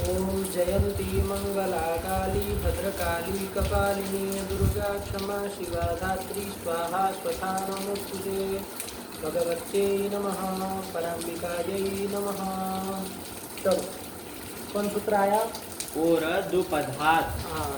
ओम जयंती मंगला काली भद्रकाली कपालिनी दुर्गा क्षमा शिवा धात्री स्वाहा स्वधा नमोस्तुते भगवत्यै नमः पराम्बिकायै नमः। चलो कौन सूत्र आया? और दुपधात। हाँ,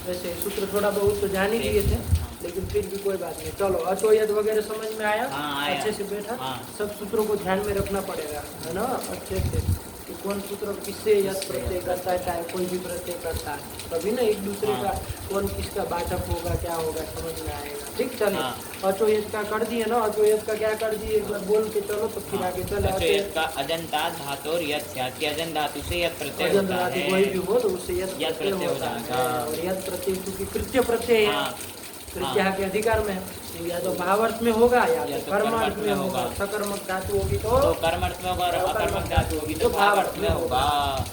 वैसे सूत्र थोड़ा बहुत तो जान ही लिए थे, लेकिन फिर भी कोई बात नहीं। चलो अचोयत वगैरह समझ में आया? आया। अच्छे से बैठा। हाँ। सब सूत्रों को ध्यान में रखना पड़ेगा, है ना, अच्छे से कि कौन सूत्र किससे यश प्रत्यय करता है, चाहे कोई भी प्रत्यय करता है, तभी ना एक दूसरे का कौन किसका बाचक होगा क्या होगा समझ में आएगा। ठीक, चलिए। अचोयत का कर दिए ना, अचोयत का क्या कर दिए एक बार बोल के चलो तो फिर आगे चले। अचोयत का अजंतात धातु अजन धातु से यत प्रत्यय अजंत होता धातु है। कोई भी हो तो उससे यत यत प्रत्यय प्रत्यय हो होता है। जाएगा। और यत प्रत्यय क्योंकि कृत्य प्रत्यय है, कृत्य के अधिकार में है, या तो भावार्थ में होगा या तो कर्मार्थ में होगा। सकर्मक धातु होगी तो कर्मार्थ में होगा, और अकर्मक धातु होगी तो भावार्थ में होगा।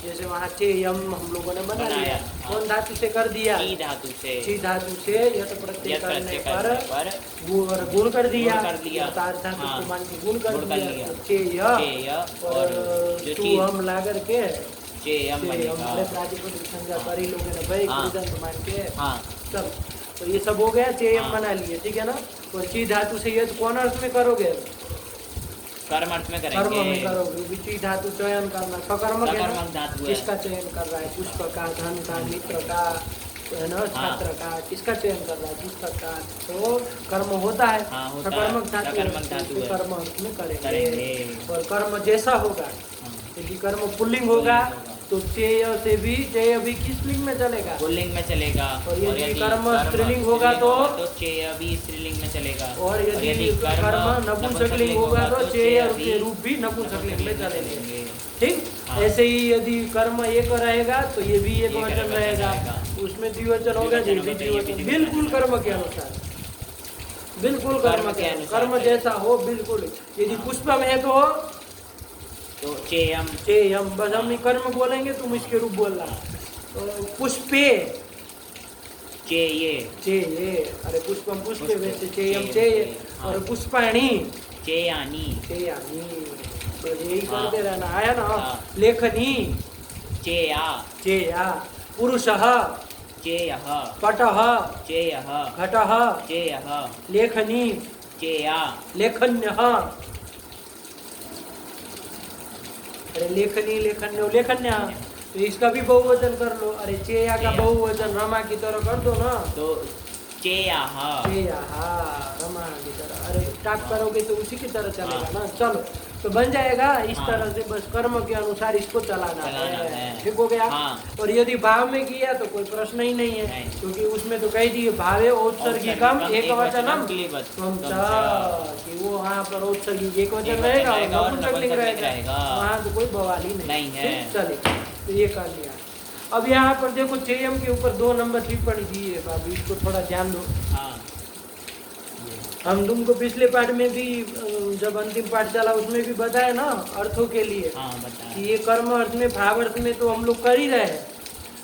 जैसे वहाँ चेयम हम लोगों ने बना लिया, कौन धातु से कर दिया? ची धातु से। ची धातु से यत प्रत्यय करने पर गुण कर दिया, धातु को मान के गुण कर दिया। चेय और तू हम ला करके प्रातिपदिक संज्ञा कर ही लोगे ना भाई, मान के। चल तो ये सब हो गया, चेयम बना लिए, ठीक है ना। और ची धातु से ये कौन अर्थ में करोगे? कर्म अर्थ में करेंगे। कर्म में करोगे। ची धातु चयन करना, सकर्मक है ना, किसका चयन कर रहा है? पुष्प का, धन का, मित्र का, है ना, छात्र का, किसका चयन कर रहा है? पुस्तक का। तो कर्म होता है, सकर्मक धातु कर्म अर्थ में करेंगे। और कर्म जैसा होगा, यदि कर्म पुल्लिंग होगा तो चेय से भी, चेय भी किस लिंग में चलेगा? पुल्लिंग में चलेगा। और यदि कर्म स्त्रीलिंग होगा तो चेय भी स्त्रीलिंग में चलेगा। और यदि कर्म नपुंसकलिंग होगा तो चेय के रूप भी नपुंसकलिंग में चलेंगे। ठीक, ऐसे ही यदि कर्म एक रहेगा तो ये भी एक वचन रहेगा, उसमें द्विवचन होगा, ये भी द्विवचन। बिल्कुल कर्म के अनुसार, बिल्कुल कर्म के अनुसार, कर्म जैसा हो बिल्कुल। यदि पुष्पम है तो चेयम, चेयम, बस हम कर्म बोलेंगे, तुम इसके रूप बोलना। तो पुष्पे, चेये, चेये, अरे पुष्पम पुष्पे, वैसे चेयम चेये। और पुष्पाणी, चेयानी, चेयानी, बस यही करते रहना। आया ना। लेखनी, चेया, चेया। पुरुषः, चेयः, पटः, चेयः, घटः, चेयः, लेखनी, चेया, लेखन्यः, अरे लेखनी, लेखन्यो, लेखन्या, तो इसका भी बहुवचन कर लो। अरे चेया का बहुवचन रमा की तरह कर दो ना, तो चेयाः, चेयाहा, रमा की तरह। अरे स्टार्ट करोगे तो उसी की तरह चलेगा ना। चलो तो बन जाएगा इस तरह से, बस कर्म के अनुसार इसको चलाना है। ठीक हो गया। और यदि भाव में किया तो कोई प्रश्न ही नहीं है, क्योंकि उसमें तो कह दिए भावे औत्सर्गिकम एक वचनम कि वो वहाँ पर औत्सर्गिक एक वचन रहेगा और नपुंसकलिंग रहेगा, वहाँ तो कोई बवाल ही नहीं है। चले तो ये कर लिया। अब यहाँ पर देखो चेयम के ऊपर 2 नंबर टिप्पणी दी है बाबू, इसको थोड़ा ध्यान दो। हम तुमको पिछले पाठ में भी, जब अंतिम पाठ चला उसमें भी बताया ना अर्थों के लिए, कि ये कर्म अर्थ में, भाव अर्थ में तो हम लोग कर ही रहे हैं,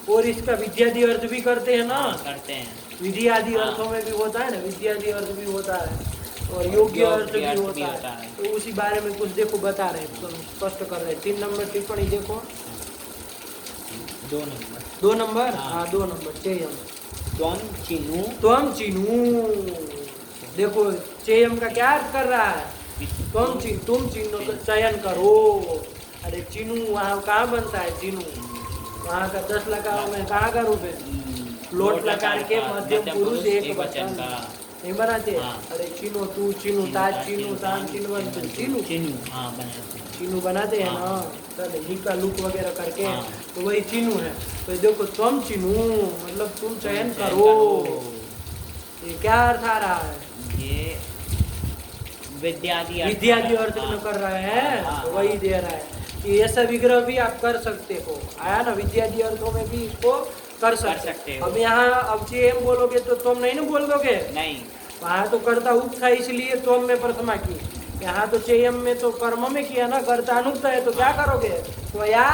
और इसका विद्यादि अर्थ भी करते हैं ना, करते हैं। विधि आदि अर्थों में भी होता है ना, विद्यादि अर्थ भी होता है और योग्य अर्थ भी होता है। तो उसी बारे में कुछ देखो बता रहे हैं, तो स्पष्ट कर रहे हैं। 3 नंबर टिप्पणी देखो, 2 नंबर, हाँ 2 नंबर। चेयम त्वम चिनु, देखो चेयम का क्या अर्थ कर रहा है? तुम चिन्ह का चयन करो। अरे चिनु वहाँ कहाँ बनता है? चिनु वहाँ का 10 लकारों में कहाँ का रूप है? लोट लकार के मध्यम पुरुष एक वचन नहीं बनाते। अरे चिनु, तू चिनु, ताज चिनु, तान चिनु, चिनु चिनु बनाते हैं ना, चल ही का लुक वगैरह करके, तो वही चिनु है। तो देखो तुम चिनु मतलब तुम चयन करो। ये क्या अर्थ आ रहा है? ये विद्यादि अर्थ में कर रहे हैं, तो वही दे रहा है कि ऐसा विग्रह भी आप कर सकते हो। आया ना, विद्यादि अर्थों में भी इसको कर सकते हो। अब यहाँ अब चेयम बोलोगे तो तुम नहीं ना बोल दोगे, नहीं, वहाँ तो कर्ता उक्त था इसलिए तुम में प्रथमा की। यहाँ तो चेयम में तो कर्म में किया ना, कर्ता अनुक्त है, तो क्या करोगे? त्वया,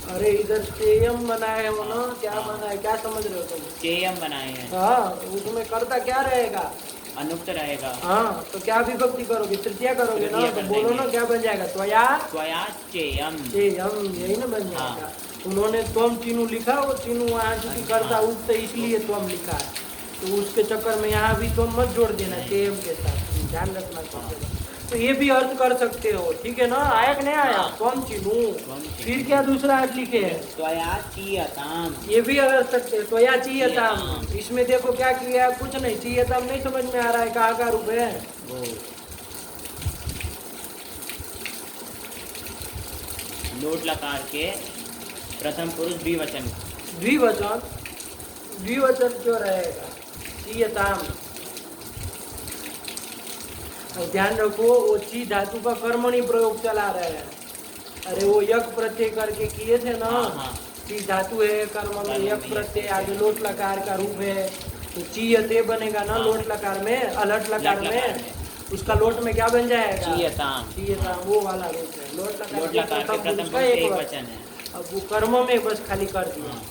अरे इधर चेयम बनाए हो ना, क्या बनाए, क्या समझ रहे हो तुम? चेयम बनाए हैं, हाँ, उसमें कर्ता क्या रहेगा? अनुक्त रहेगा। हाँ, तो क्या विभक्ति करोगे? तृतीया करोगे ना, तृतीया तो कर बोलो देंगे। ना क्या बन जाएगा? त्वया त्वया चेयम। चेयम, यही ना बन जाएगा। उन्होंने त्वम चिनु लिखा, वो चिनु वहाँ चूंकि करता उक्त इसलिए त्वम लिखा है, तो उसके चक्कर में यहाँ भी त्वम मत जोड़ देना चेयम के साथ, ध्यान रखना चाहिए। तो ये भी अर्थ कर सकते हो, ठीक है ना? आया कि नहीं आया? त्वम चिनु। फिर क्या दूसरा अर्थ लिखे है? त्वया चीयताम। ये भी कर सकते हैं, त्वया चीयताम। इसमें देखो क्या किया है? कुछ नहीं, चीयताम नहीं समझ में आ रहा है, कहाँ का रूप है? लोट लकार के प्रथम पुरुष द्विवचन। द्विवचन, द्विवचन क्यों रहेगा? चीयताम। और ध्यान रखो, वो ची धातु का कर्मणि प्रयोग चला रहे हैं। अरे वो यक प्रत्यय करके किए थे ना, ची धातु है, कर्म में यक प्रत्यय, आगे लोट लकार का रूप है, तो चीयते बनेगा ना लोट लकार में, अलट लकार में, उसका लोट में क्या बन जाएगा? चीयताम। चीयताम, वो वाला रूप है। लोट लकार के प्रथम का एक वचन है। अब वो कर्म में बस खाली कर दिया,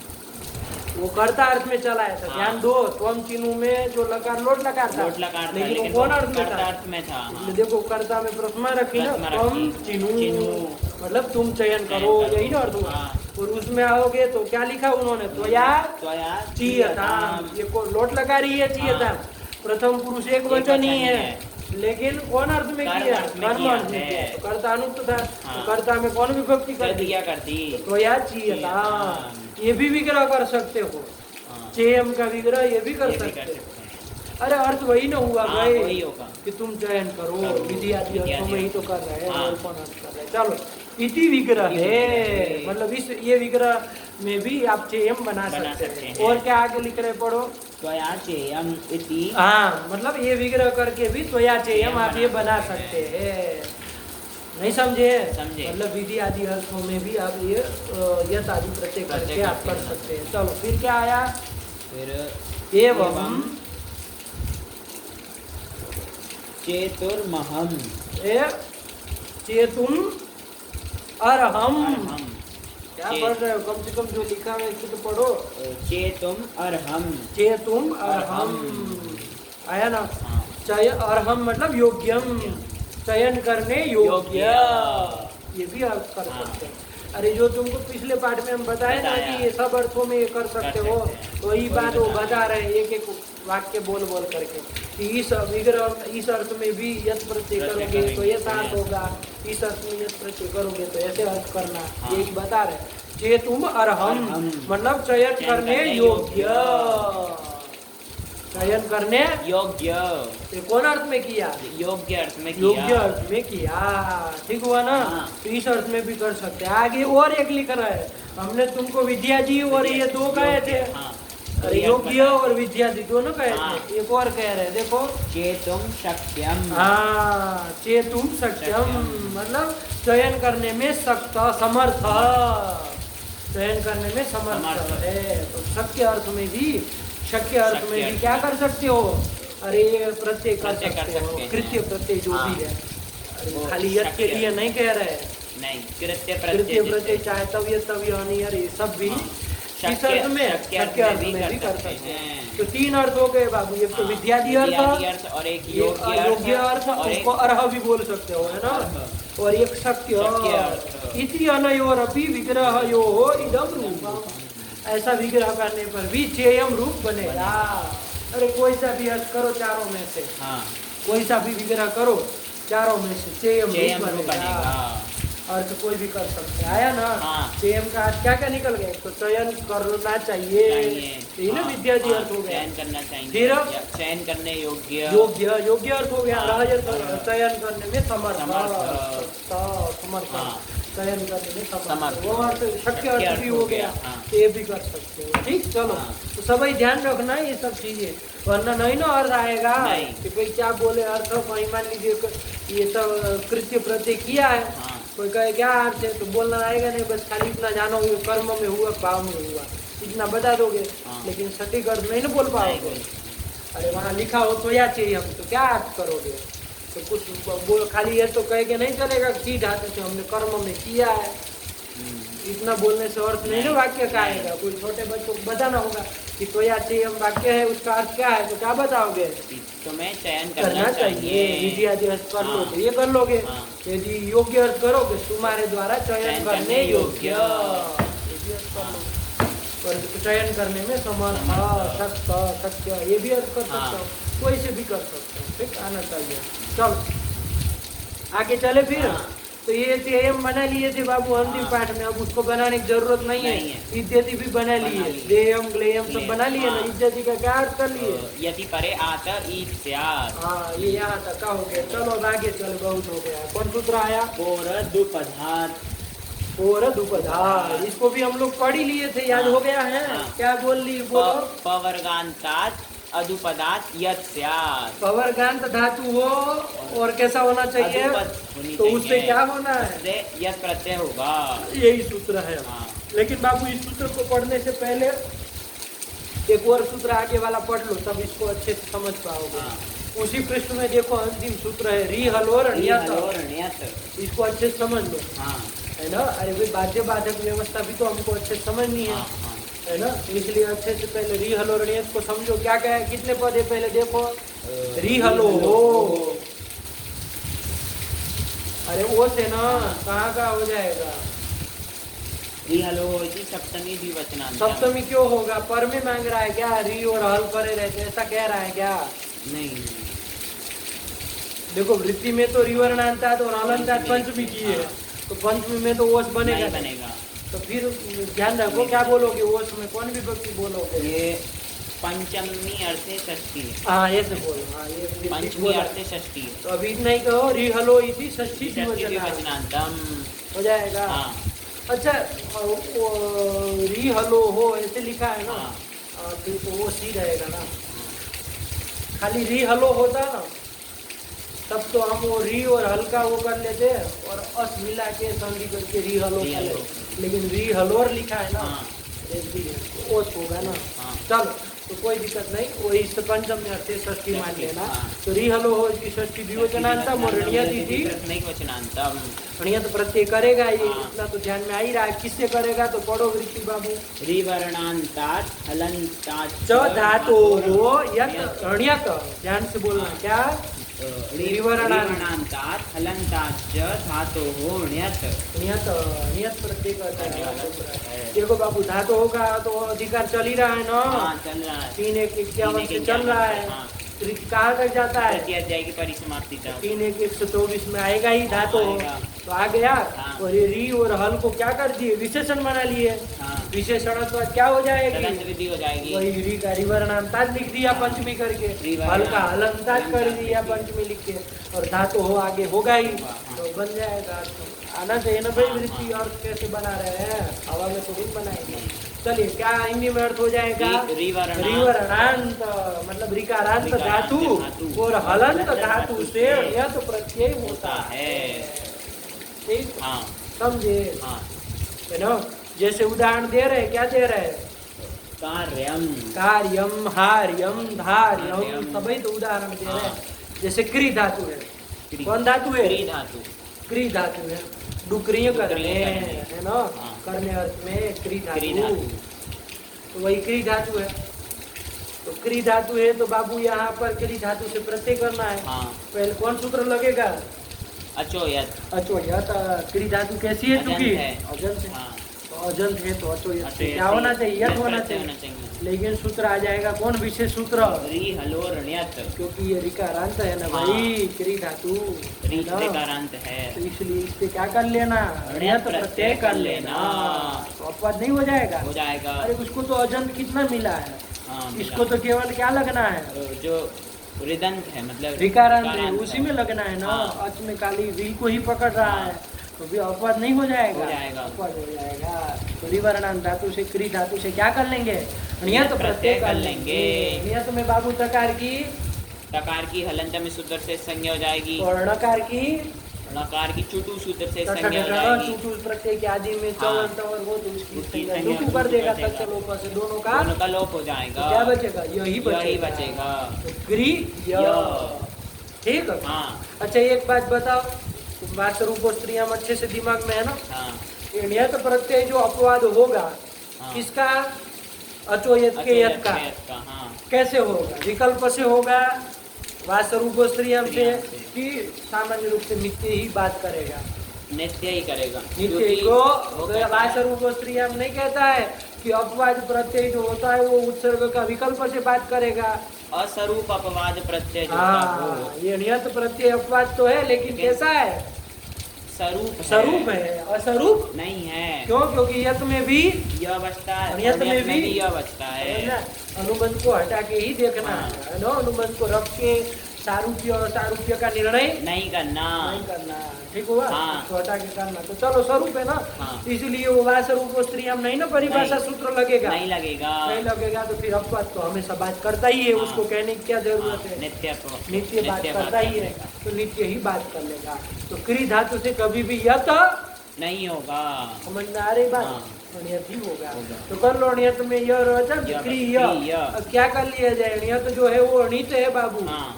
वो कर्ता अर्थ में चला है। ध्यान दो, त्वम चिनु में जो लकार लोट लकार था, लेकिन वो कौन अर्थ में था? अर्थ में था। देखो कर्ता में प्रथमा रखी ना, त्वम चिनु, मतलब तुम चयन करो, यही ना अर्थ हुआ। और उसमें आओगे तो क्या लिखा उन्होंने? त्वया चीयताम। ये लोट लगा रही है चीयताम, प्रथम पुरुष एक वचन ही है, लेकिन कौन अर्थ में किया? कर्म अर्थ में किया। तो कर्ता अनुक्त था, तो कर्ता में कौन विभक्ति कर दी? त्वया चीयताम। ये भी विग्रह कर सकते हो, चेयम का विग्रह ये भी कर सकते हो। अरे अर्थ वही ना हुआ भाई, कि तुम चयन करो, विधि आदि अर्थों में ही तो कर रहे हैं, और कौन अर्थ कर रहे हैं? चलो, इति विग्रह है, मतलब इस ये विग्रह में भी आप चेयम बना सकते हैं। और क्या आगे लिख रहे, पढ़ो। त्वया चेयम इति। हाँ, मतलब ये विग्रह करके भी त्वया चेयम आप ये बना सकते हैं। नहीं समझे? मतलब विधि आदि अर्थों में भी आप ये यत आदि प्रत्यय करके आप कर सकते हैं। चलो, फिर क्या आया? फिर एवं चेतुर्महम। चेतुम अर्हम। क्या पढ़ रहे हो? कम से कम जो लिखा है इसको तो पढ़ो। चेतुम अर्हम। चेतुम अर्हम आया ना? चय अर्हम मतलब योग्यम, चयन करने योग्य, ये भी आप कर सकते हैं। अरे जो तुमको पिछले पाठ में हम बताए ना कि ये सब अर्थों में ये कर सकते हो, तो वही बात वो बता रहे हैं एक एक वाक्य बोल बोल करके कि इस विग्रह, इस अर्थ में भी यत प्रत्यय करोगे तो ये अर्थ होगा, इस अर्थ में यत प्रत्यय करोगे तो ऐसे अर्थ करना, यही बता रहे। जे तुम अर्हम मतलब चयन करने योग्य, चयन करने योग्य। ये कौन अर्थ में किया? योग्य अर्थ में किया। योग्य अर्थ में किया, ठीक हुआ ना? तो इस अर्थ में भी कर सकते हैं। आगे और एक लिख रहा है, हमने तुमको विद्या जी और ये दो कहे थे, अरे योग्य और विद्या जी दोनों कहे थे, एक और कह रहे हैं, देखो चेतुम शक्यम। हाँ, चेतुम शक्यम मतलब चयन करने में सक्त, समर्थ, चयन करने में समर्थ है। तो शक्य अर्थ में भी, शक्य अर्थ में भी क्या कर सकते हो? अरे प्रत्यय कर सकते हो, कृत्य प्रत्यय जो भी है। अरे खाली यत के लिए नहीं कह रहे हैं, नहीं, कृत्य प्रत्यय चाहे तव्य तव्य अनि, अरे सब भी इस अर्थ में, शक्य अर्थ में भी कर सकते हैं। तो तीन अर्थ हो गए बाबू, एक तो विद्यादि अर्थ और एक योग्य अर्थ, उसको अर्ह भी बोल सकते हो, है ना? और एक शक्य। इति अनयोरपि विग्रह यो इदम रूपम, ऐसा विग्रह करने पर भी चेयम रूप बनेगा। अरे कोई सा भी अर्थ करो चारों में से, कोई सा भी विग्रह करो चारों में से चेयम रूप बनेगा। अर्थ कोई भी कर सकते हैं, आया ना? चयन का अर्थ क्या क्या निकल गया? तो चयन करना चाहिए, यही ना विद्या जी अर्थ हो गया। चयन करना चाहिए, फिर चयन करने योग्य, योग्य, योग्य अर्थ हो गया। चयन करने में समर्थ, समर्थ, चयन करने में समर्थ, वो अर्थ शक्य अर्थ भी हो गया, ये भी कर सकते हो। ठीक, चलो, तो सभी ध्यान रखना ये सब चीजें, वरना नहीं ना अर्थ आएगा कि कोई क्या बोले अर्थ, कोई मान लीजिए ये सब कृत्य प्रत्यय किया है, कोई कहे क्या अर्थ है, तो बोलना आएगा नहीं, बस खाली इतना जानोगे कर्म में हुआ, भाव में हुआ, इतना बता दोगे, लेकिन सटीक अर्थ नहीं ना बोल पाओगे। अरे वहाँ लिखा हो तो या चाहिए हम, तो क्या अर्थ करोगे? तो कुछ बोल खाली ये तो कह के नहीं चलेगा, सीध हाथ से हमने कर्म में किया है, इतना बोलने से अर्थ नहीं ना वाक्य का आएगा। कोई छोटे बच्चों को बताना होगा कि त्वया चेयम वाक्य है, उसका अर्थ क्या है, तो क्या बताओगे? तुम्हें चयन करना चाहिए। विधि आदि अर्थ कर लो तो ये कर लोगे। हाँ। यदि योग्य अर्थ करोगे तुम्हारे द्वारा चयन करने योग्य, ये भी अर्थ कर लो। और चयन करने में समर्थ, सत्य, ये भी अर्थ कर सकता हूँ, तो ऐसे भी कर सकते हो। ठीक, आना चाहिए। चलो आगे चले फिर। तो ये चेयम बना लिए थे बाबू अंतिम पाठ में, अब उसको बनाने की जरूरत नहीं है। इद्यति भी बना लिए, देयम ग्लेयम सब बना लिए ना। इद्यति का क्या अर्थ कर लिए? यदि परे आत ईद स्यात्। हाँ, ये यहाँ तक का हो गया। चलो अब आगे चलो, बहुत हो गया। कौन सूत्र आया? पोरदुपधात्। पोरदुपधात्, इसको भी हम लोग पढ़ ही लिए थे, याद हो गया है? क्या बोल ली? बोलो। पवर्गान्तात् अदुपदात् यत् स्यात्। पवर्गांत धातु हो और कैसा होना चाहिए? तो उससे क्या होना है? यत् प्रत्यय होगा। यही सूत्र है। लेकिन बाबू इस सूत्र को पढ़ने से पहले एक और सूत्र आगे वाला पढ़ लो, तब इसको अच्छे से समझ पाओगे। उसी पृष्ठ में देखो अंतिम सूत्र है री हलोर नियत। इसको अच्छे से समझ लो, है ना? अरे भाई बाध्य बाधक व्यवस्था भी तो हमको अच्छे से समझनी है ना? इसलिए अच्छे से पहले री हलो नियत को समझो। क्या क्या है, कितने पद है पहले देखो। री हलो हो, अरे वो से ना कहाँ का हो जाएगा? री हलो होती सप्तमी द्विवचनांत। सप्तमी क्यों होगा? पर में मांग रहा है क्या? री और हल परे रहते, ऐसा कह रहा है क्या? नहीं। देखो वृत्ति में तो रिवर्णांतात और हलंतात पंचमी की है, तो पंचमी में तो ओस बनेगा। तो फिर ध्यान रखो क्या बोलोगे, ओस में कौन विभक्ति बोलोगे? ये पंचमी अर्थे षष्ठी। हाँ, ऐसे बोलो। हाँ, ये पंचमी अर्थे षष्ठी। तो अभी इतना ही कहो, री हलो इति षष्ठी द्विवचनांतम हो जाएगा। अच्छा, री हलो हो ऐसे लिखा है ना, फिर तो वो सी रहेगा ना। खाली री हलो होता ना, तब तो हम वो री और हल का वो कर लेते और अस मिला के संधि करके री हलो कर लेते। लेकिन री हलोर लिखा है ना, ओस होगा ना। चलो, तो कोई दिक्कत नहीं, वो इस पंचम में अर्थ षष्ठी मान लेना। तो री हलो हो इसकी षष्ठी द्विवचनांतम और ऋणियत प्रत्यय करेगा, ये इतना तो ध्यान में आ ही रहा है। किससे करेगा? तो पढ़ो वृत्ति बाबू। रिवर्णांतात हलंतात च धातु हो यत ऋणियत, ध्यान से बोलना। क्या? रिवर्णांतात हलंतात च धातु हो ऋणियत। नियत प्रत्यय करता है। देखो बाबू, धातु होगा तो अधिकार चल ही रहा है ना। चल रहा है। 3:1 से चल रहा है। कहाँ तक जाता है? जाएगी परिसमाप्ति तक। 3:124 में आएगा ही धातु हो, तो आ गया। और ये री और हल को क्या कर दिए? विशेषण बना लिए। विशेषण तो क्या हो जाएगी? हो जाएगी। वही री का रिवर्णांतात लिख दिया पंचमी करके, हल का हलंतात कर दिया पंचमी लिख के, और धातु हो आगे होगा ही, तो बन जाएगा। आना चाहिए ना भाई वृत्ति। और कैसे बना रहे हैं? हवा में तो नहीं बनाएंगे। चलिए, क्या हिंदी में अर्थ हो जाएगा? रिवर्णांत मतलब रिकारांत धातु और हलंत धातु से यत प्रत्यय होता है। ठीक, समझे? है ना? जैसे उदाहरण दे रहे, क्या दे रहे? कार्यम, कार्यम, हार्यम, धार्यम, सभी तो उदाहरण दे रहे हैं। जैसे क्री धातु है। कौन धातु है? क्री धातु है। डुक्रिय करने, है ना? करने अर्थ में क्री धातु, तो वही क्री धातु है। तो क्री धातु है तो बाबू यहाँ पर क्री धातु से प्रत्यय करना है। पहले कौन सूत्र लगेगा? अचोयत। अचोयत। क्री धातु कैसी है? चूंकि अजंत है। अजंत है तो अचोयत क्या होना चाहिए? यत होना चाहिए। लेकिन सूत्र आ जाएगा कौन? विशेष सूत्र री हलो ऋणियत, क्योंकि ये रिकारांत है ना भाई। क्री धातु रिकारांत है, तो इसलिए इससे क्या कर लेना? ऋणियत प्रत्यय कर लेना, तो अपवाद नहीं हो जाएगा? हो जाएगा। अरे उसको तो अजंत कितना मिला है, इसको तो केवल क्या लगना है? जो ऋदंत है मतलब रिकारांत है, उसी में लगना है ना। अच में काली री को ही पकड़ रहा है, तो भी अपवाद नहीं हो जाएगा? अपवाद हो जाएगा। तो रिवर्णांत धातु से क्री धातु से क्या कर लेंगे? नियत प्रत्यय कर लेंगे। नियत में बाबू तकार की हलंत में सूत्र से संज्ञा हो जाएगी, और णकार की चुटू सूत्र से संज्ञा हो जाएगी। चुटू प्रत्यय के आदि में चवन तवर हो तो उसकी संज्ञा कर देगा। तक लोप से दोनों का लोप हो जाएगा। क्या बचेगा? यही बचेगा। क्री ठीक है। अच्छा, एक बात बताओ, बात रूप और स्त्रियां अच्छे से दिमाग में है ना? नियत प्रत्यय जो अपवाद होगा किसका? अचो यत के यत का हाँ कैसे होगा? विकल्प से होगा, वा स्वरूप स्त्रियम से, कि सामान्य रूप से नित्य ही बात करेगा? नित्य ही करेगा। नित्य को वा स्वरूप स्त्रियम नहीं कहता है कि अपवाद प्रत्यय जो होता है वो उत्सर्ग का विकल्प से बात करेगा। अस्वरूप अपवाद प्रत्यय जो होता है वो। ये नियत प्रत्यय अपवाद तो है, लेकिन कैसा है? स्वरूप है, अस्वरूप नहीं है। क्यों? क्योंकि यत में भी यह बचता है, और यत में भी यह बचता है। अनुबंध को हटा के ही देखना है ना, अनुबंध को रख के सारूप्य और सारूप्य का निर्णय नहीं करना। ठीक हुआ? हाँ। तो हटा के करना। तो चलो स्वरूप है ना, हाँ। इसलिए वो वा स्वरूप स्त्री हम नहीं ना परिभाषा सूत्र लगेगा, नहीं लगेगा तो फिर अपवाद तो हमेशा बात करता ही है। हाँ। उसको कहने की क्या जरूरत है? नित्य बात करता ही है, तो नित्य ही बात कर लेगा। तो क्री धातु से कभी भी यत नहीं होगा। समझ में आ रही बात? हाँ। नियत ही होगा। तो कर लो नियत में य क्या कर लिया जाए? नियत जो है वो अणित है बाबू। हाँ।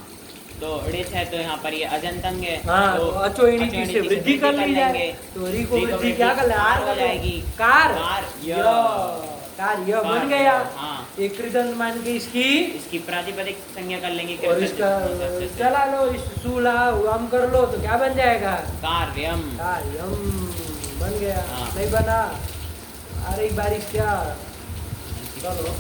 तो ऋत है तो यहाँ पर ये अजंतंग है। हाँ, तो अचो इणिति से वृद्धि कर ली जाए, तो री को वृद्धि क्या कर ले? आर हो जाएगी। कार य बन गया। हाँ। एक कृदंत मान के इसकी प्रातिपदिक संज्ञा कर लेंगे। और इसका चला लो, इस सूला हम कर लो तो क्या बन जाएगा? कार्यम बन गया। हाँ। नहीं बना? अरे बारिश क्या? चलो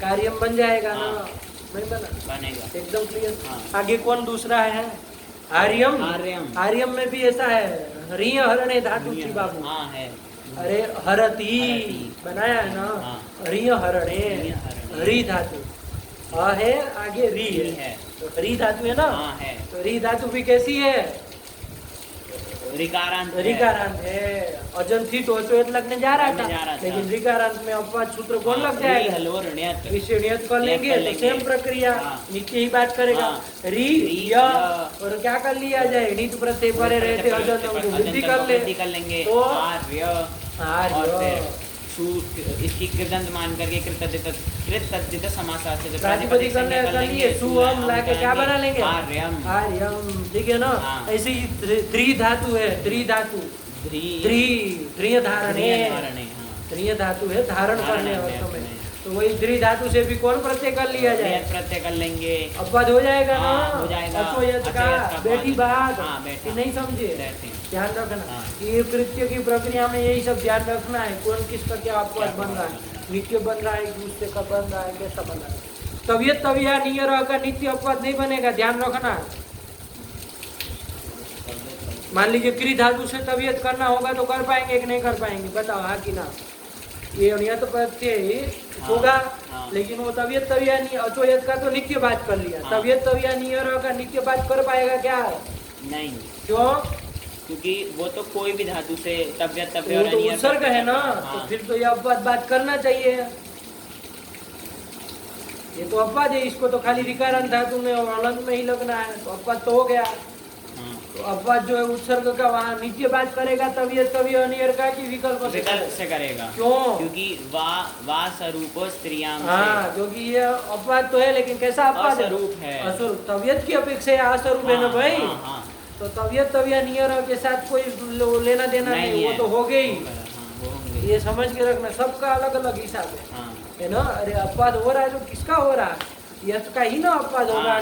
कार्यम बन जाएगा ना? नहीं बनेगा, एकदम क्लियर। हाँ। आगे कौन दूसरा है? आर्यम। आर्यम में भी ऐसा है, रिय हरणे धातु की बाबू। हाँ है। अरे हरती बनाया है ना? हाँ। रिय हरणे, री धातु है, आगे री है, तो री धातु है ना? हाँ है। तो री धातु भी कैसी है? रिकारांत है। अजन थी तो लगने जा रहा था, लेकिन रिकारांत में अपवाद सूत्र कौन लग जाएगा? विषय नियत कर लेंगे तो सेम प्रक्रिया। नित्य ही बात करेगा। री य और क्या कर लिया जाए? नीत प्रत्यय परे रहते अजन को वृद्धि कर लेंगे। तो आर्य इसकी कृदंत मान करके कृतद्धित समास से प्रातिपदिक करने कर लिए, सुअम लाके क्या बना लेंगे? आर्यम। ठीक है ना? ऐसे ही त्रि धातु है, त्रि धातु ध्रिय धातु है, धारण करने अर्थ में। तो वही त्रि धातु से भी कौन प्रत्यय कर लिया जाए? प्रत्यय कर लेंगे, अपवाद हो जाएगा ना? हो जाएगा। अचोयत का बेटी बात कि नहीं समझे? रहते हैं। ध्यान रखना ये कृत्य की प्रक्रिया में यही सब ध्यान रखना है। कौन किसका क्या अपवाद बन रहा है, नित्य बन रहा है, दूसरे का बन रहा है, कैसा बन रहा है। तबियत तबिया नियर का नित्य अपवाद नहीं बनेगा, ध्यान रखना। मान लीजिए क्री धातु से तबियत करना होगा तो कर पाएंगे कि नहीं कर पाएंगे? बताओ हाँ कि ना? ये नियत प्रत्यय होगा, लेकिन वो तबियत तबिया नहीं, अचोयत का तो नित्य बात कर लिया। तबियत तबिया नियर का नित्य बात कर पाएगा क्या? नहीं। क्यों? क्योंकि वो तो कोई भी धातु से तबियत वो तो उत्सर्ग है ना। तो फिर तो ये अपवाद बात करना चाहिए। ये तो अपवाद है, इसको तो खाली विकारांत धातु में और अलंत में ही लगना है, तो अपवाद तो हो गया। तो अपवाद जो है उत्सर्ग का वहाँ नित्य बात करेगा, तबियत तभी अनियर का की विकल्प से करेगा। क्यों? क्योंकि वा स्वरूप स्त्रियां। हाँ, क्योंकि ये अपवाद तो है, लेकिन कैसा अपवाद है? अस्वरूप है। अस्वरूप तबियत की अपेक्षा अस्वरूप है ना भाई। तो तबियत तबिया नियर के साथ कोई लेना देना नहीं, वो तो हो गई। ये समझ के रखना, सबका अलग अलग हिसाब है ना? अरे अपवाद हो रहा है तो किसका हो रहा है? यश का ही ना अपवाद होगा।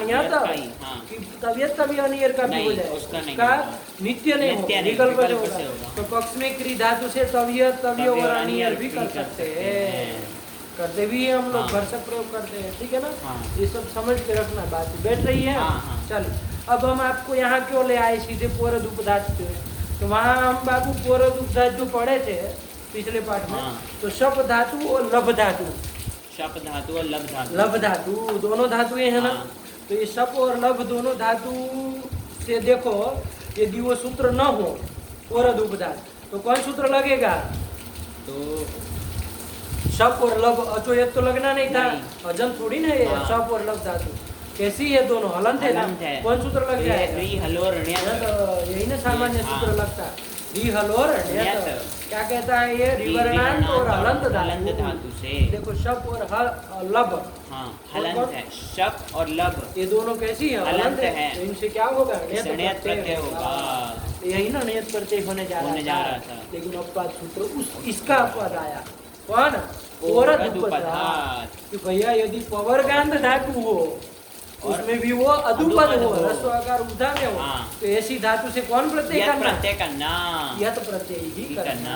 तबियत तभी अनियर का भी हो जाए, उसका नित्य नहीं होगा, विकल्प से होगा। तो पक्ष में क्री धातु से तबियत तभी और अनियर भी कर सकते हैं, करते भी है हम लोग, भरसक प्रयोग करते हैं। ठीक है ना? ये सब समझ के रखना, बात बैठ रही है। चल अब हम आपको यहाँ क्यों ले आए सीधे पोरद उपधातु पे? तो वहाँ हम बाबू पोरद उपधातु जो पढ़े थे पिछले पाठ में, तो शप धातु और लभ धातु, शप धातु और लभ धातु दोनों धातुएं है ना? तो ये शप और लभ दोनों धातु से देखो, यदि वो सूत्र न हो पोरद उपधातु तो कौन सूत्र लगेगा? तो शप और लभ, अचोयत तो लगना नहीं था, अजन थोड़ी ना है। शप और लभ धातु कैसी है? दोनों हलंत है। कौन सूत्र लग जाएगा? यही ना सामान्य सूत्र लगता है, री हलोर क्या कहता है ये? रिवर्णांत और हलंत धातु से। देखो शप और लब, हलंत है, शप और लब ये दोनों कैसी है? हलंत है। तो इनसे क्या होगा? नियत प्रत्यय होगा। यही ना नियत प्रत्यय होने जा रहा था, लेकिन अपवाद सूत्र इसका अपवाद आया। कौन पोरद उपधात उपधात। कि भैया यदि पवर्गांत धातु हो उसमें भी वो अदुपद अदुपद हो, हो। ह्रस्व आकार उधा में हो, हाँ। तो ऐसी धातु से कौन प्रत्यय यत करना? प्रत्यय करना। यत प्रत्यय ही ही करना। करना।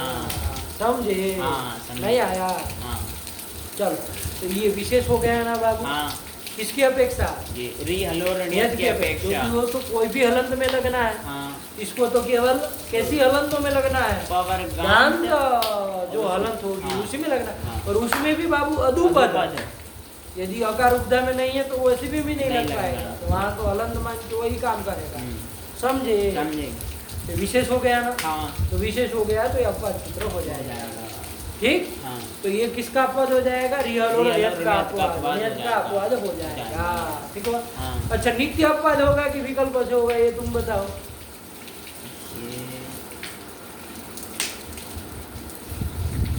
समझे? हाँ, समझे। नहीं आया? हाँ चलो, तो ये विशेष हो गया ना बाबू? हाँ, किसकी अपेक्षा? ये री हलोर नियत की अपेक्षा। क्योंकि वो तो कोई भी हलंत में लगना है, हाँ, इसको तो केवल कैसी हलंतों में लगना है? पवर्गांत गांत जो हलंत होगी हाँ। उसी में लगना है। हाँ। और उसमें भी बाबू अदुपद अदुपद है। यदि अकार उपधा में नहीं है तो वैसे भी नहीं नहीं लग लगेगा। पाएगा, तो वहाँ तो हलंत मान के वही काम करेगा। हम्म, समझे? समझे। तो विशेष हो गया ना? हाँ, तो विशेष हो गया तो ये अपवाद सूत्र हो हो जाएगा। जाएगा। ठीक? हाँ, तो ये किसका अपवाद हो जाएगा? रियल और रियल नियत और का नियत का अपवाद, अपवाद हो नियत का जाएगा। अपवाद हो जाएगा। ठीक है? हाँ। अच्छा, नित्य अपवाद होगा कि विकल्प से होगा, ये तुम बताओ।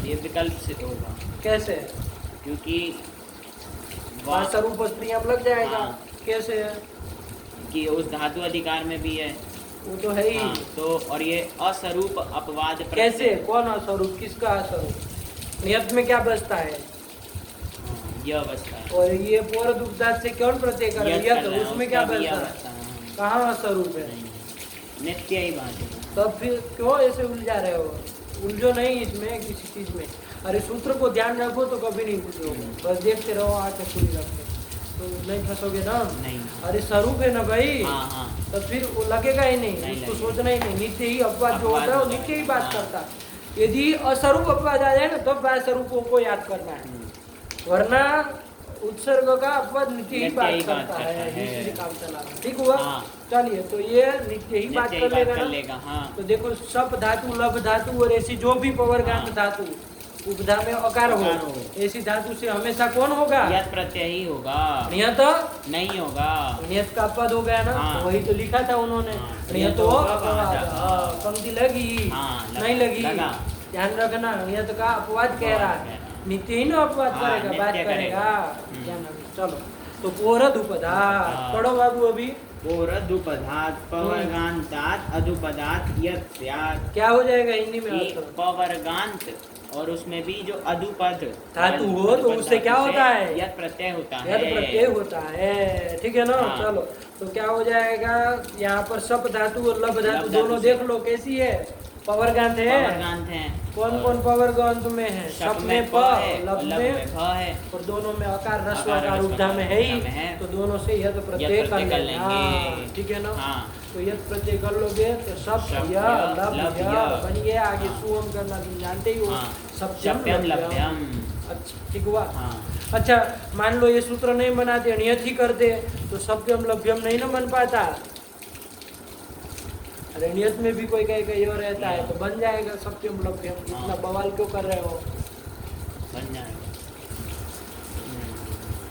ये विकल्प से होगा, कैसे? क्योंकि वहाँ स्वरूप स्त्रियां लग जाएगा। हाँ। कैसे? कि उस धातु अधिकार में भी है। वो तो है ही। हाँ, तो और ये असरूप अपवाद प्रत्यय। कैसे? कौन स्वरूप? किसका स्वरूप? नियत में क्या बचता है? हाँ, यह अवस्था है। और ये पोरद उपदात से कौन प्रत्यय कर यत लिया? कर तो रहे हैं, उसमें क्या उसका भी बचता है? अवस्था है। कहाँ स्वरूप है? नहीं, नित्य ही बात है। तब फिर क्यों ऐसे उलझा रहे हो? उलझो नहीं इसमें किसी चीज में। अरे सूत्र को ध्यान रखो तो कभी नहीं उलझोगे, बस देखते रहो आंखें खुली रखते, तो नहीं फंसोगे ना। नहीं। अरे स्वरूप है ना भाई, हाँ, हाँ। तो फिर वो लगेगा ही नहीं, नहीं उसको लगेगा। सोचना ही नहीं। नित्य ही अपवाद जो अपवाद होता है वो होता है। नित्य ही बात हाँ। करता है। यदि अस्वरूप अपवाद आ जाए ना तब बाह्य स्वरूपों को याद करना है, वरना उत्सर्ग का अपवाद नित्य ही नित्य बात ही बात करता करता है, है। इसलिए काम चलाना। ठीक हुआ? हाँ। चलिए, तो ये नित्य ही बात नित्य ही कर लेगा बात कर ना? लेगा। हाँ, तो देखो, सप धातु, लब धातु और ऐसी जो भी पवर्गांत हाँ। धातु उपधा में अकार अकार हो, हो। ऐसी धातु से हमेशा कौन होगा? यत प्रत्यय ही होगा। नियत। नहीं होगा। नियत का अपवाद हो गया ना? हाँ। तो वही तो लिखा था उन्होंने। हाँ। नियत हो अपवाद। हाँ, पंक्ति लगी? हाँ, नहीं लगी? लगा। ध्यान रखना, नियत का अपवाद कह रहा है, नित्य ही ना अपवाद हाँ, करेगा, नित्य बात करेगा। करेगा। ध्यान रखना। चलो, तो पोरद उपधात हाँ। पढ़ो बाबू अभी। पोरदुपधात पवर्गांतात अदुपदात यत स्यात्। क्या हो जाएगा हिंदी में? कि अर्थ पवर्गांत और उसमें भी जो अदुपद धातु हो तो उससे क्या होता है? यत प्रत्यय होता है। यद प्रत्यय होता है। ठीक है ना? हाँ। चलो, तो क्या हो जाएगा यहाँ पर? सप धातु और लब धातु लब दोनों धातु से। देख लो कैसी है? पवर्गांत है। पवर्गांत है। कौन कौन पवर्गांत में है? शप सप में में प प, है, लब लब में में भ है। और दोनों में अकार ह्रस्व अकार आकार ह्रस्व उपधा में है ही, उपधा में है। तो दोनों से यद प्रत्यय यत कर प्रत्यय कर लेंगे। लेंगे। ठीक है ना? हाँ। तो यद प्रत्यय कर लोगे तो सप शप य लब लब य य। बन गया। आगे हाँ। सुअम करना तुम जानते ही हो। हाँ। सप्यम सप्यम लभ्यम। लभ्यम। अच्छा, ठीक हुआ? हाँ। अच्छा, मान लो ये सूत्र नहीं बनाते, नियत ही करते, तो सप्यम लभ्यम नहीं ना बन पाता। अरे नियत में भी कोई कहीं और रहता है तो बन जाएगा सप्यम लभ्यम। इतना हाँ। बवाल क्यों कर रहे हो? बन जाएगा।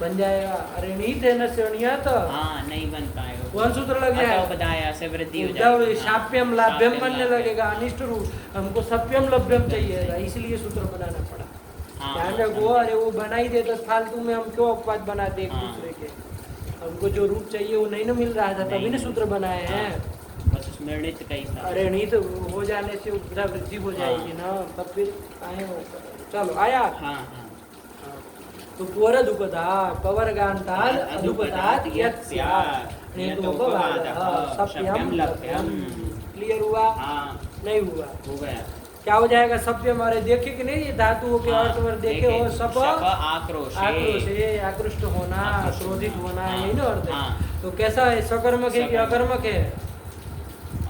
बन जाएगा। अरे निहित है न से नियत। हाँ, नहीं बन पाएगा। कौन सूत्र लग जाएगा? अतोपदाया से वृद्धि हो उद्धव जाएगी। साप्यम लाभ्यम बनने लगेगा, अनिष्ट रूप। हमको सप्यम लभ्यम चाहिए, इसलिए सूत्र बनाना पड़ा। हाँ, ध्यान रखो। अरे वो बना ही देता फालतू में, हम क्यों अपवाद बनाते एक हाँ। दूसरे के? हमको जो रूप चाहिए वो नहीं ना मिल रहा था, तभी नहीं ने सूत्र बनाए हैं। बस उसमें नृत्य कहीं था। अरे नहीं तो हो जाने से उपधा वृद्धि हो जाएगी ना, तब फिर काहे हो। चलो आया। हाँ, हाँ। तो पोरद उपधात पवर्गांताद अदुपदात यत् स्यात् नियतोपवादः सप्यम लभ्यम। क्लियर हुआ? हाँ, नहीं हुआ? हो गया। क्या हो जाएगा? सप्यम। अरे देखे कि नहीं ये धातुओं के अर्थ में देखे हो? सप आक्रोश आक्रोश, आकृष्ट होना, क्रोधित होना, हाँ। यही ना अर्थ है। हाँ। तो कैसा है? सकर्मक है कि अकर्मक है?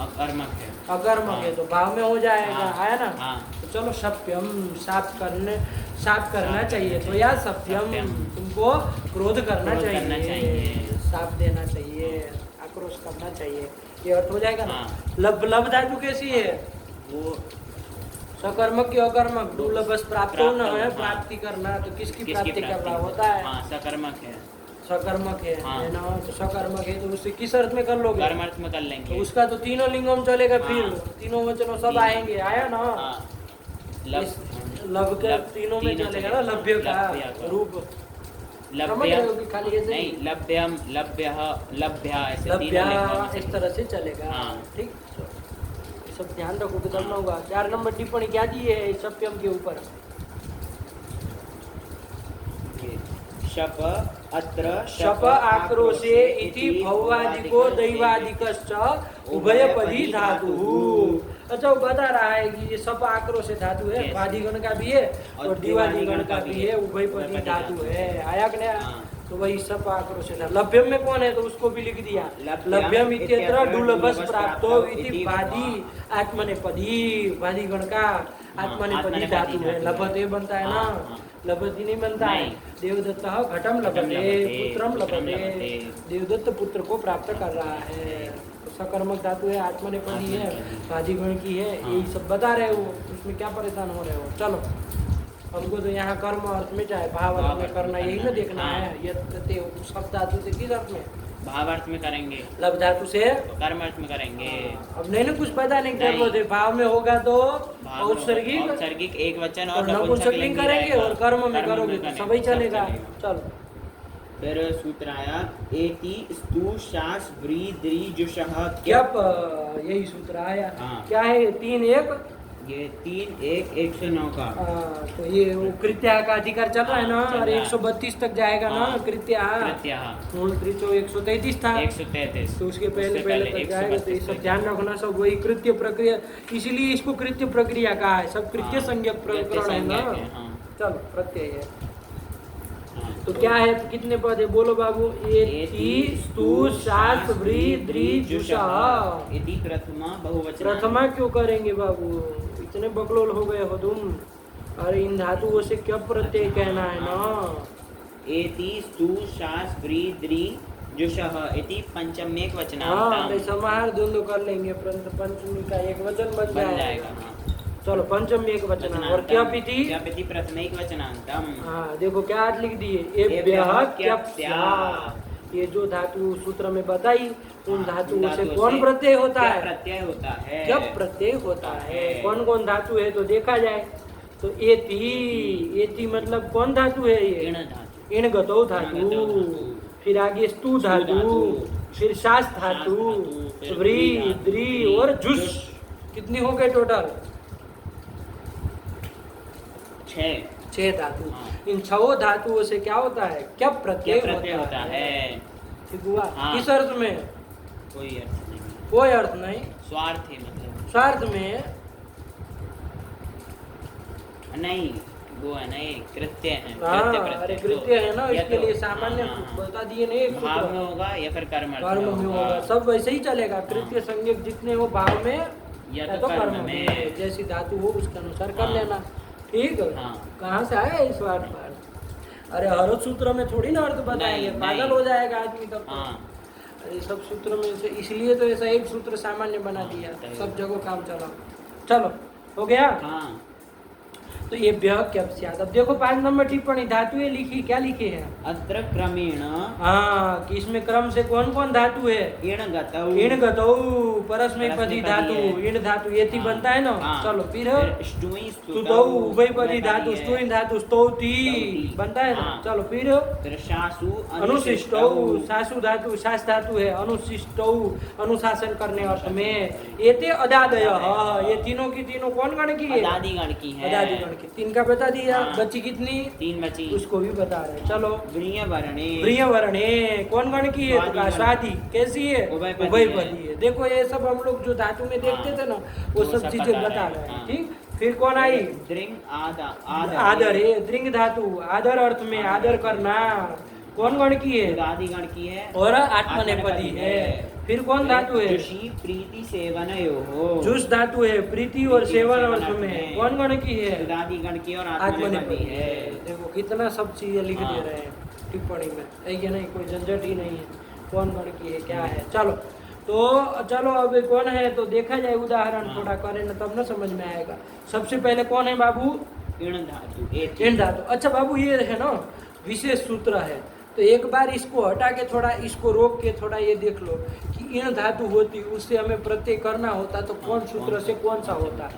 अकर्मक है। अकर्मक है तो भाव में हो जाएगा। हाँ। आया ना? हाँ। तो चलो, सप्यम साफ करना चाहिए। तो यार सप्यम, सप्यम। तुमको क्रोध करना क्रोध करना चाहिए। साफ देना चाहिए, आक्रोश करना चाहिए, ये अर्थ हो जाएगा ना? हाँ। लब धातु कैसी है? वो सकर्मक की अकर्मक दुर्लभस प्राप्त होना है, हाँ। प्राप्ति करना। तो किसकी किसकी प्राप्ति कर रहा प्राप्ति? होता है? हाँ, सकर्मक है। सकर्मक है हाँ। है ना? तो सकर्मक है तो उससे किस अर्थ में कर लोगे? कर्मर्थ में कर तो लेंगे। उसका तो तीनों लिंगम चलेगा, फिर हाँ। तीनों वचनों सब तीन। आएंगे। आया ना? हाँ। इस लब के तीनों में चलेगा ना, लभ्य का रूप। समझ रहे हो कि खाली ऐसे नहीं, लभ्यम, लभ्यः, लभ्या, ऐसे लभ्या तीनों लिंगों में इस तरह से चलेगा। हाँ। ठीक, ये सब ध्यान रखो कि करना होगा। 4 नंबर टिप्पणी क्या दी है सप्यम के ऊपर? शप अत्र शप आक्रोशे इति भौवादिको दैवादिकश्च उभयपदी धातु। अच्छा, वो बता रहा है कि ये सप आक्रोश धातु है, वादिगण का भी है और दिवादिगण का भी है, उभयपदी धातु है। आया कि नहीं? तो वही सप आक्रोश था। लभ्यम में कौन है तो उसको भी लिख दिया। लभ्यम इत्यत्र दुर्लभस प्राप्तो इति वादी आत्मनेपदी, वादिगण का आत्मनेपदी धातु है। लभते बनता है ना, लभती नहीं बनता है। देवदत्त घटम लभते पुत्रम लभते, देवदत्त पुत्र को प्राप्त कर रहा है। सकर्मक धातु है, आत्मनेपदी है, वादिगण की है, यही सब बता रहे हो। उसमें क्या परेशान हो रहे हो? चलो, हमको तो यहाँ कर्म अर्थ में चाहे भाव अर्थ में करना, यही ना देखना है। ये शब्द धातु से किस अर्थ में? भाव अर्थ में करेंगे, लब धातु से कर्म अर्थ में करेंगे। अब नहीं ना कुछ पता नहीं कर लो, भाव में होगा तो औत्सर्गिक एक वचन और नपुंसकलिंग करेंगे, और कर्म में करोगे तो सभी चलेगा। चलो, फिर सूत्र आया एति स्तु शास व्री द्री जुषः। क्या यही सूत्र आया? क्या है? 3-1 ये 3-1-109 का। तो ये वो कृत्या का अधिकार चल रहा है ना, और 132 तक जाएगा ना कृत्या। मूल त्रिचो 133 था, 133 तो उसके पहले तक जाएगा। तो ये सब ध्यान रखना, सब वही कृत्य प्रक्रिया, इसीलिए इसको कृत्य प्रक्रिया कहा है। सब कृत्य संज्ञक प्रकरण है ना। चलो, प्रत्यय है तो क्या है? कितने पद है बोलो बाबू? एति स्तु शास व्री द्री जुषः। यदि प्रथमा बहुवचन। प्रथमा क्यों करेंगे बाबू? इतने बकलोल हो गए हो तुम। अरे इन धातुओं से क्या प्रत्यय कहना है ना। एति स्तु शास व्री द्री जुषः इति पंचम एक वचन। हाँ, समाहार दोनों कर लेंगे, परंतु पंचमी का एक वचन बन जाएगा। चलो, पंचम एक वचन और क्या पीति प्रथम एक वचनांतम। हाँ, देखो क्या आज लिख दिए, एभ्यः क्यप्स्या। ये जो धातु सूत्र में बताई, उन धातुओं से कौन प्रत्यय होता है? प्रत्यय होता है। क्या प्रत्यय होता है? कौन कौन धातु है तो देखा जाए। तो एति मतलब कौन धातु है? ये इण गतौ धातु, फिर आगे स्तु धातु, फिर शास धातु, व्री द्री और जुष। कितनी हो गए टोटल? 6 धातु। इन 6 धातुओं से क्या होता है? क्या प्रत्यय होता है? ठीक हुआ? किस अर्थ में? कोई अर्थ नहीं। कोई अर्थ नहीं, स्वार्थ है, मतलब स्वार्थ में नहीं, वो है नहीं, कृत्य है। अरे कृत्य है ना, इसके लिए सामान्य बता दिए नहीं। भाव में होगा या फिर कर्म में होगा, सब वैसे ही चलेगा। कृत्य संज्ञक जितने हो भाव में या तो कर्म में, जैसी धातु हो उसके अनुसार कर लेना। ठीक है? कहाँ से आया इस बात पर? अरे हर सूत्र में थोड़ी ना अर्थ बताएंगे, पागल हो जाएगा आदमी तब। अरे सब सूत्र में से, इसलिए तो ऐसा एक सूत्र सामान्य बना दिया, सब जगह काम चला। चलो, हो गया। तो ये ब्यह क्या स्यात्। अब देखो 5 नंबर टिप्पणी, धातुएं लिखी, क्या लिखे हैं? अत्र क्रमेण। हाँ, कि इसमें क्रम से कौन कौन धातु है? इण गतौ परस्मैपदी धातु, इण धातु एति बनता है ना। चलो, फिर स्तुतौ उभयपदी धातु, स्तुइन धातु स्तौति बनता है ना। चलो, फिर शासु अनुशिष्टौ, शासु धातु, शास धातु है, अनुशिष्टौ अनुशासन करने अर्थ में। एते अदादयः, ये तीनों की तीनों कौन गण की है? अदादिगण की है। अदादिगण की। 3 का बता दिया। बची कितनी? 3 बची, उसको भी बता रहे। चलो, व्रीय वर्णे। व्रीय वर्णे कौन गण की है? तो स्वादि। कैसी है? उभयपदी है। देखो, ये सब हम लोग जो धातु में देखते थे ना, वो सब चीजें बता रहे हैं। ठीक, फिर कौन आई? द्रिंग आदर है, द्रिंग धातु, आदर अर्थ में आदर करना। कौन गण की है? आदिगण की है और आत्मनेपदी है। फिर कौन धातु है? जुषी प्रीति सेवनयोः। जुष धातु है, प्रीति और सेवन अर्थ में। कौन गण की है? आदिगण की और आत्मनेपदी है। देखो कितना सब चीजें लिख दे रहे हैं टिप्पणी में, है कि नहीं? कोई झंझट ही नहीं है, कौन गण की है, क्या है। चलो, तो चलो अब कौन है तो देखा जाए, उदाहरण थोड़ा करें ना, तब ना समझ में आएगा। सबसे पहले कौन है बाबू? इण धातु। इण धातु। अच्छा बाबू, ये है ना विशेष सूत्र है, तो एक बार इसको हटा के थोड़ा, इसको रोक के थोड़ा ये देख लो कि इण धातु होती, उससे हमें प्रत्यय करना होता तो कौन सूत्र से कौन सा होता है।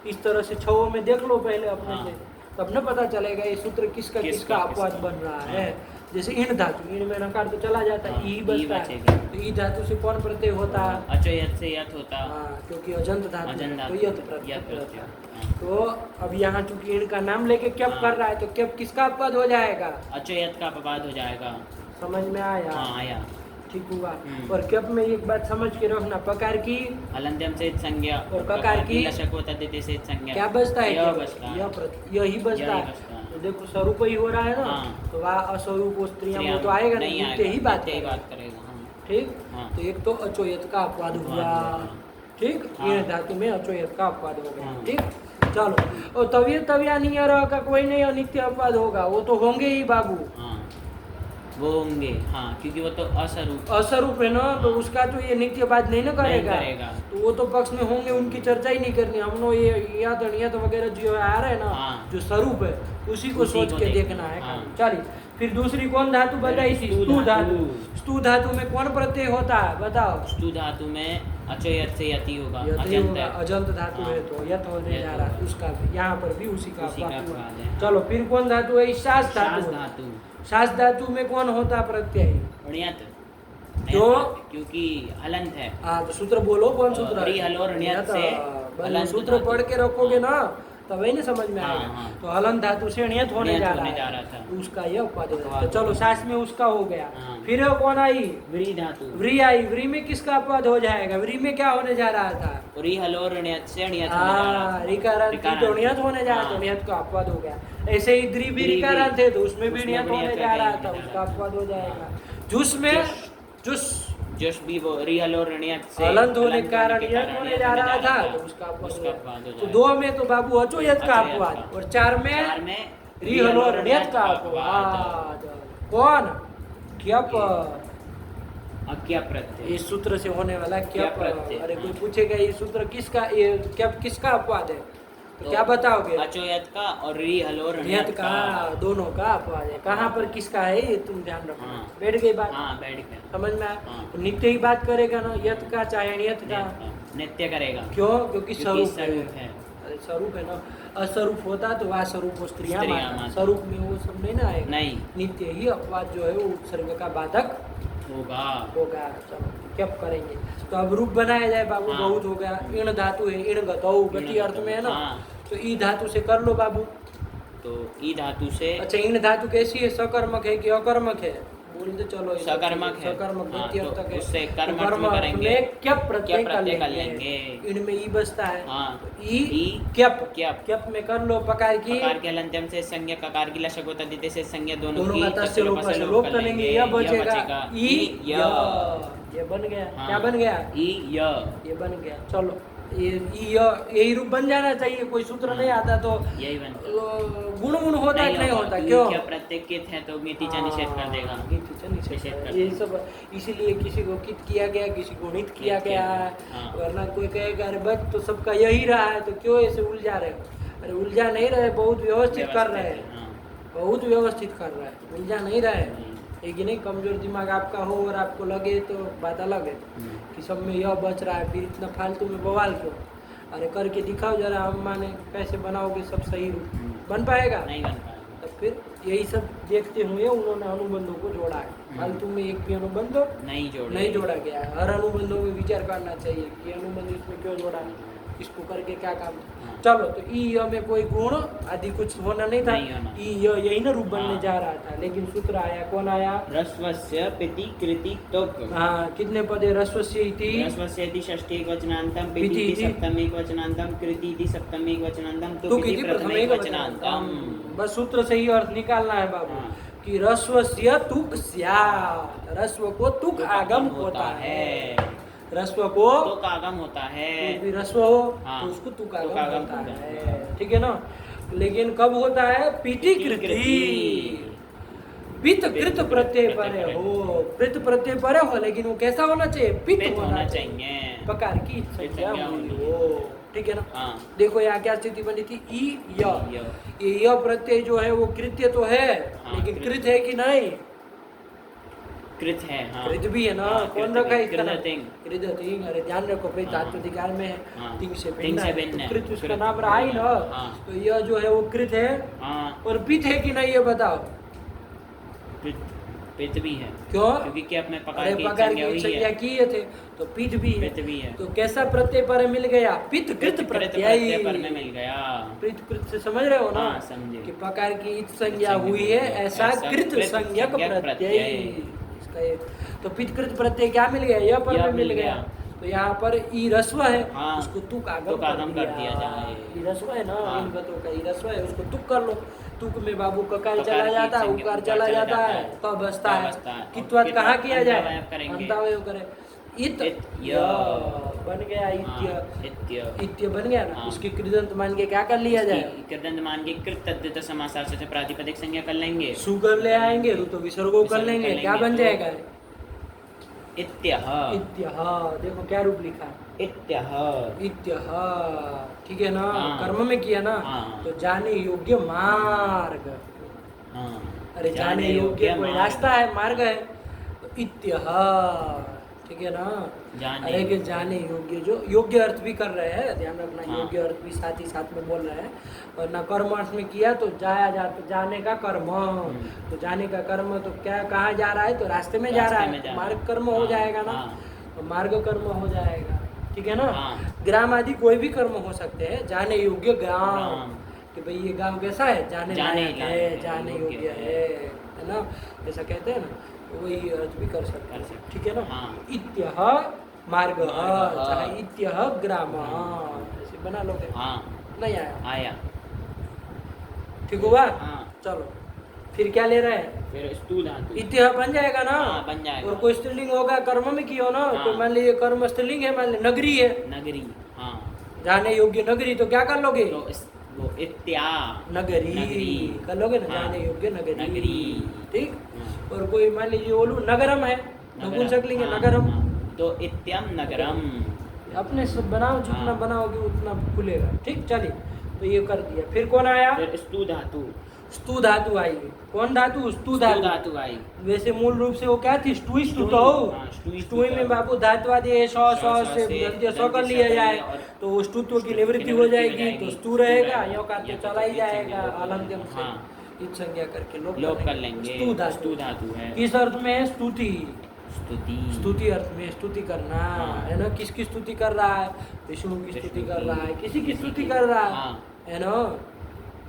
इस तरह से 6 में देख लो पहले अपने से, तब न पता चलेगा ये सूत्र किसका अपवाद बन रहा है। जैसे इन धातु, इन में नकार तो चला जाता है, हाँ, ई ई बचता है। बचेगा। तो ई धातु से कौन प्रत्यय होता है? अचो यत से यत होता। हाँ, क्योंकि अजंत धातु अजंत है, धातु, तो यत यत प्रत्यय प्रत्यय। होता है। हाँ। तो अब यहाँ चूंकि इनका नाम लेके क्यप हाँ। कर रहा है, तो क्यप किसका अपवाद हो जाएगा? अचो यत का अपवाद हो जाएगा। समझ में आया? हाँ आया। ठीक हुआ। हम्म। और क्यप में एक बात समझ के रखना, प्रकार की हलंत्यम से संज्ञा और ककार की लशक होता देते से संज्ञा। क्या बचता है? यह बचता है। यही बचता यही है। बचता है। तो देखो स्वरूप ही हो रहा है ना, हाँ। तो वह अस्वरूप वो स्त्रियां वो स्त्रियां तो आएगा नहीं नहीं, आएगा, नित्य ही बात नित्य ही करेगा। बात करेगा। हाँ। ठीक। हाँ। तो एक तो अचोयत का अपवाद हुआ, हाँ। ठीक। हाँ। ये धातु में अचोयत का अपवाद हो गया, हाँ। ठीक। चलो, और तविया नियर का कोई नहीं अनित्य अपवाद होगा, वो तो होंगे ही बाबू। हाँ वो होंगे, हाँ, क्योंकि वो तो असरूप अस्वरूप है ना, तो हाँ। उसका तो ये नित्य बात नहीं ना करेगा। करेगा। तो वो तो पक्ष में होंगे, उनकी चर्चा ही नहीं करनी। हम लोग ये या तो वगैरह जो आ रहा है ना, हाँ। जो स्वरूप है उसी को उसी सोच को के देखना, देखना है। हाँ। चलिए, फिर दूसरी कौन धातु बताई थी? स्तु स्तु धातु। धातु। स्तु धातु में कौन प्रत्यय होता है बताओ? स्तु धातु में अचो यत से यति होगा। यत ही अजंत होगा, है। अजंत धातु है, हाँ। तो यत होने यत जा रहा है, होगा। उसका भी यहाँ पर भी उसी का उसी का अपवाद हुआ। अपवाद है। चलो, फिर कौन धातु है? शास शास धातु। धातु। शास धातु में कौन होता प्रत्यय? ऋण्यत। क्यों? क्योंकि हलंत है। हाँ, तो सूत्र बोलो, कौन सूत्र है? रि हलो ऋण्यत से हलंत सूत्र धातु। पढ़ के रखोगे ना, तब वही ना समझ में हाँ, आएगा। हाँ। तो हलन धातु से ण्यत होने ण्यत जा होने जा रहा रहा है, था। तो उसका यह अपवाद हो जाएगा। हाँ। तो चलो, सास में उसका हो गया। हाँ। फिर कौन आई? व्री धातु। व्री आई। व्री में किसका अपवाद हो जाएगा? व्री में क्या होने जा रहा था? रि हलो ऋण्यत से ण्यत होने जा रहा हाँ, था। रिकारांत तो ण्यत होने जा रहा था, हाँ। ण्यत का अपवाद हो गया। ऐसे ही द्रि भी द्रि भी। रिकारांत है, तो उसमें भी उसमें ण्यत भी होने ण्यत जा रहा होने था, जा उसका रहा था। अपवाद हो जाएगा। जुस में जुस जोश भी वो रि हलो ऋण्यत से हलंत होने के कारण के यत होने जा रहा था, तो उसका अपवाद हो अपवाद जाएगा। हो तो जाएगा। दो में तो बाबू अचोयत का अचोयत अपवाद, का। और चार चार में में रि हलो ण्यत का अपवाद। कौन? क्यप। अक्या प्रत्यय। इस सूत्र से होने वाला क्या क्यप। प्रत्यय? अरे कोई हाँ। पूछेगा ये सूत्र किसका, ये क्यप किसका अपवाद है, तो क्या बताओगे? अचोयत का और रि हलो ण्यत ऋण्यत का, दोनों का अपवाद है। कहाँ पर किसका है ये तुम ध्यान रखो। हाँ। बैठ गई बात? हाँ बैठ गया। समझ में आया? हाँ। तो नित्य ही बात करेगा ना, यत का चाहे ण्यत का। नित्य करेगा। क्यों? क्योंकि स्वरूप स्वरूप है। अरे स्वरूप है ना, अस्वरूप होता तो वह स्वरूप को स्त्रियां स्त्रियां मानता। मानता। स्वरूप में वो सब नहीं ना आएगा। नहीं नित्य ही अपवाद जो है वो उपसर्ग का बाधक होगा। होगा। चलो, क्या करेंगे? तो अब रूप बनाया जाए बाबू। हाँ। बहुत हो गया। इण धातु है, इण गतौ, गति अर्थ में है ना। हाँ। तो ई धातु से कर लो बाबू। तो ई धातु से अच्छा, इण धातु कैसी है? सकर्मक है कि अकर्मक है? बोल दो। चलो, सकर्मक है। सकर्मक हाँ, गति तो अर्थ है। उससे तो कर्म अर्थ कर्म में अर्थ करेंगे। में क्या प्रत्यय क्या प्रत्यय कर लेंगे। इनमें ई बसता है। हाँ। तो ई ई क्यप। क्यप। क्यप में कर लो प्रकार की। प्रकार के हलंत्यम से संज्ञा ककार की लशक होता देते से संज्ञा दोनों दोनों की का तस्य लोप से लोप करेंगे, यह बचेगा। ई य, ये बन गया। हाँ। क्या बन गया? ई य। ये बन गया। चलो, ये ई य यही रूप बन जाना चाहिए। कोई सूत्र नहीं आता तो यही बन गुण होता है कि नहीं होता? क्यों? क्या प्रत्येक कित है तो मितिचा निषेध कर देगा। निषेध कर ये देगा। सब इसीलिए किसी को कित किया गया, किसी को नित किया नित गया किया है। गया। हाँ। वरना कोई कहेगा अरे बस तो सबका यही रहा है, तो क्यों ऐसे उलझा रहे हो? अरे उलझा नहीं रहे, बहुत व्यवस्थित कर रहे हैं। हाँ। बहुत व्यवस्थित कर रहा है, उलझा नहीं रहे। एक ही नहीं, कमजोर दिमाग आपका हो और आपको लगे तो बात अलग है कि सब में यह बच रहा है, फिर इतना फालतू में बवाल क्यों? अरे करके दिखाओ जरा, हम माने कैसे बनाओगे सब सही रूप बन पाएगा? नहीं बन पाएगा। तब फिर यही सब देखते हुए उन्होंने अनुबंधों को जोड़ा है। फालतू में एक भी अनुबंध नहीं जोड़ा गया है। हर अनुबंधों में विचार करना चाहिए कि अनुबंध इसमें क्यों जोड़ा है, इसको करके क्या काम। चलो, तो ई य में कोई गुण आदि कुछ होना नहीं था। नहीं होना। ई य यही ना रूप बनने हाँ। जा रहा था, लेकिन सूत्र आया। कौन आया? रस्वस्य पिति कृति तुक। हाँ, कितने पदे? रस्वस्य इति रस्वस्य इति षष्ठी एकवचनान्तं, पिति पिति इति इति सप्तमी एकवचनान्तं, कृति इति सप्तमी एकवचनान्तं, तुक तुक इति इति प्रथम प्रथम एकवचनान्तं। एकवचनान्तं। बस सूत्र से ही अर्थ निकालना है बाबू हाँ। कि रस्वस्य तुक स्यात्। रस्व को तुक आगम होता है। रस्व को तुक आगम होता है। कोई भी रस्व हो हाँ। तो उसको तुक तुक आगम आगम होता होता है। ठीक है ना? लेकिन कब होता है? पीति कृति। पित कृत प्रत्यय पर हो, पित प्रत्यय पर हो, लेकिन वो कैसा होना चाहिए? पित पित होना चाहिए। चाहिए। प्रकार की संज्ञा हुई हो। ठीक है ना? हाँ। देखो यहाँ क्या स्थिति बनी थी? ई य। य। ये य प्रत्यय जो है वो कृत्य तो है, हाँ, लेकिन कृत। कृत है कि नहीं? कृत है। हाँ। कृत भी है ना। हाँ, कौन कृत रखा है भी। इसका नाम? कृततिंग। कृततिंग। अरे ध्यान रखो भाई, हाँ। धातु अधिकार में है। हाँ। तिंग से तिंग से है। भिन्न है। तो कृत उसका कृत। नाम रहा ही ना। हाँ। तो यह जो है वो कृत है हाँ। और पित है कि नहीं, ये बताओ। कृत पित भी है। क्यों? क्योंकि क्या अपने पकार अरे की पकार संज्ञा की हुई संज्ञा है। किए थे तो पित भी है। पित भी है। तो कैसा प्रत्यय पर मिल गया? पित कृत प्रत्यय पर में प्रत्यय। मिल गया। पित कृत से समझ रहे हो ना? हाँ, समझे। कि पकार की इत संज्ञा हुई है, ऐसा कृत संज्ञक प्रत्यय। इसका ये तो पित कृत प्रत्यय क्या मिल गया? यह पर यह में मिल मिल गया। गया। तो यहाँ पर ई रस्व है, हाँ, उसको तुक आगम तुक आगम कर दिया जाए। ई रस्व है ना, हाँ। इन गतों का ई रस्व है, उसको तुक कर लो। तुक में बाबू ककार ककार चला की जाता है, संज्ञा उकार उकार चला चला जाता जाता है, है, तब बसता तब है। बसता है। कित्वत और कहाँ किया जाए? अंतावयव करेंगे। अंतावयव करे। इत इत्य। बन गया इत्य। हाँ, इत्य। इत्य बन गया ना, हाँ। उसकी कृदंत मान के क्या कर लिया जाए? कृदंत मान के कृत तद्धित समासार्थ से प्रातिपदिक संज्ञा कर लेंगे। सु कर ले आएंगे, ऋतु विसर्गो कर लेंगे, क्या बन जाएगा? इत्यः। इत्यः। देखो क्या रूप लिखा है? इत्यः। इत्यः। ठीक है ना? हाँ। कर्म में किया ना, हाँ। तो जाने योग्य मार्ग। हाँ। अरे जाने योग्य कोई रास्ता है, मार्ग है, तो इत्यः। ठीक है ना? जाने अरे कि जाने योग्य, जो योग्य अर्थ भी कर रहे हैं, ध्यान रखना। हाँ। योग्य अर्थ भी साथ ही साथ में बोल रहे हैं। और ना कर्म अर्थ में किया तो जाने का कर्म। तो जाने का कर्म तो क्या, कहाँ जा रहा है? तो रास्ते में जा रहा रास्ते में है, जा तो रहा है। मार्ग कर्म हो हाँ, जाएगा ना। हाँ। तो मार्ग कर्म हो जाएगा। ठीक है ना? हाँ। ग्राम आदि कोई भी कर्म हो सकते हैं। जाने योग्य ग्राम, ग्राम। कि भाई ये गांव कैसा है? जाने लायक है, लायक है, जाने योग्य है ना? ऐसा कहते हैं ना, तो वही अर्थ भी कर सकते हैं। ठीक है ना? हाँ। इत्यः मार्ग, मार्गः। चाहे इत्यः ग्राम, ऐसे बना लोगे। हाँ। नहीं आया? आया। ठीक हुआ? हाँ। चलो फिर क्या ले रहे हैं? फिर स्तु धातु। इत्यः बन जाएगा ना? हाँ, बन जाएगा। और कोई स्त्रीलिंग होगा, कर्म में किया ना, हाँ। तो मान लीजिए कर्म स्त्रीलिंग है, मान लीजिए नगरी है, नगरी। हाँ। जाने योग्य नगरी, तो क्या कर लोगे? तो वो इत्या। नगरी नगरी। कर लोगे ना? हाँ। जाने योग्य नगरी। नगरी। ठीक। हाँ। और कोई मान लीजिए बोलू नगरम है, नपुंसकलिंग है, हाँ, नगरम। हाँ। तो इत्यम नगरम। अपने से बनाओ, जितना हाँ। बनाओगे उतना खुलेगा। ठीक, चलिए, तो ये कर दिया। फिर कौन आया? फिर स्तु धातु। स्तु धातु आई। कौन धातु? स्तु धातु। धातु आई। वैसे मूल रूप से वो क्या थी? स्टुई स्तुतो। हाँ, स्तुई स्टुई में स्तुतो। बाबू धातुवादी है, सौ से से गलती सौ कर लिया जाए तो स्तुत्व की निवृत्ति हो जाएगी, तो स्तु रहेगा, यो का तो चला ही जाएगा अलंकन से। हाँ। इत संज्ञा करके लोप कर लेंगे। स्तु स्तु धातु है। किस अर्थ में है? स्तुति। स्तुति। स्तुति अर्थ में स्तुति करना, हाँ। है ना? किसकी स्तुति कर रहा है? विष्णु की स्तुति कर रहा है, किसी की स्तुति कर रहा है, हाँ। है ना?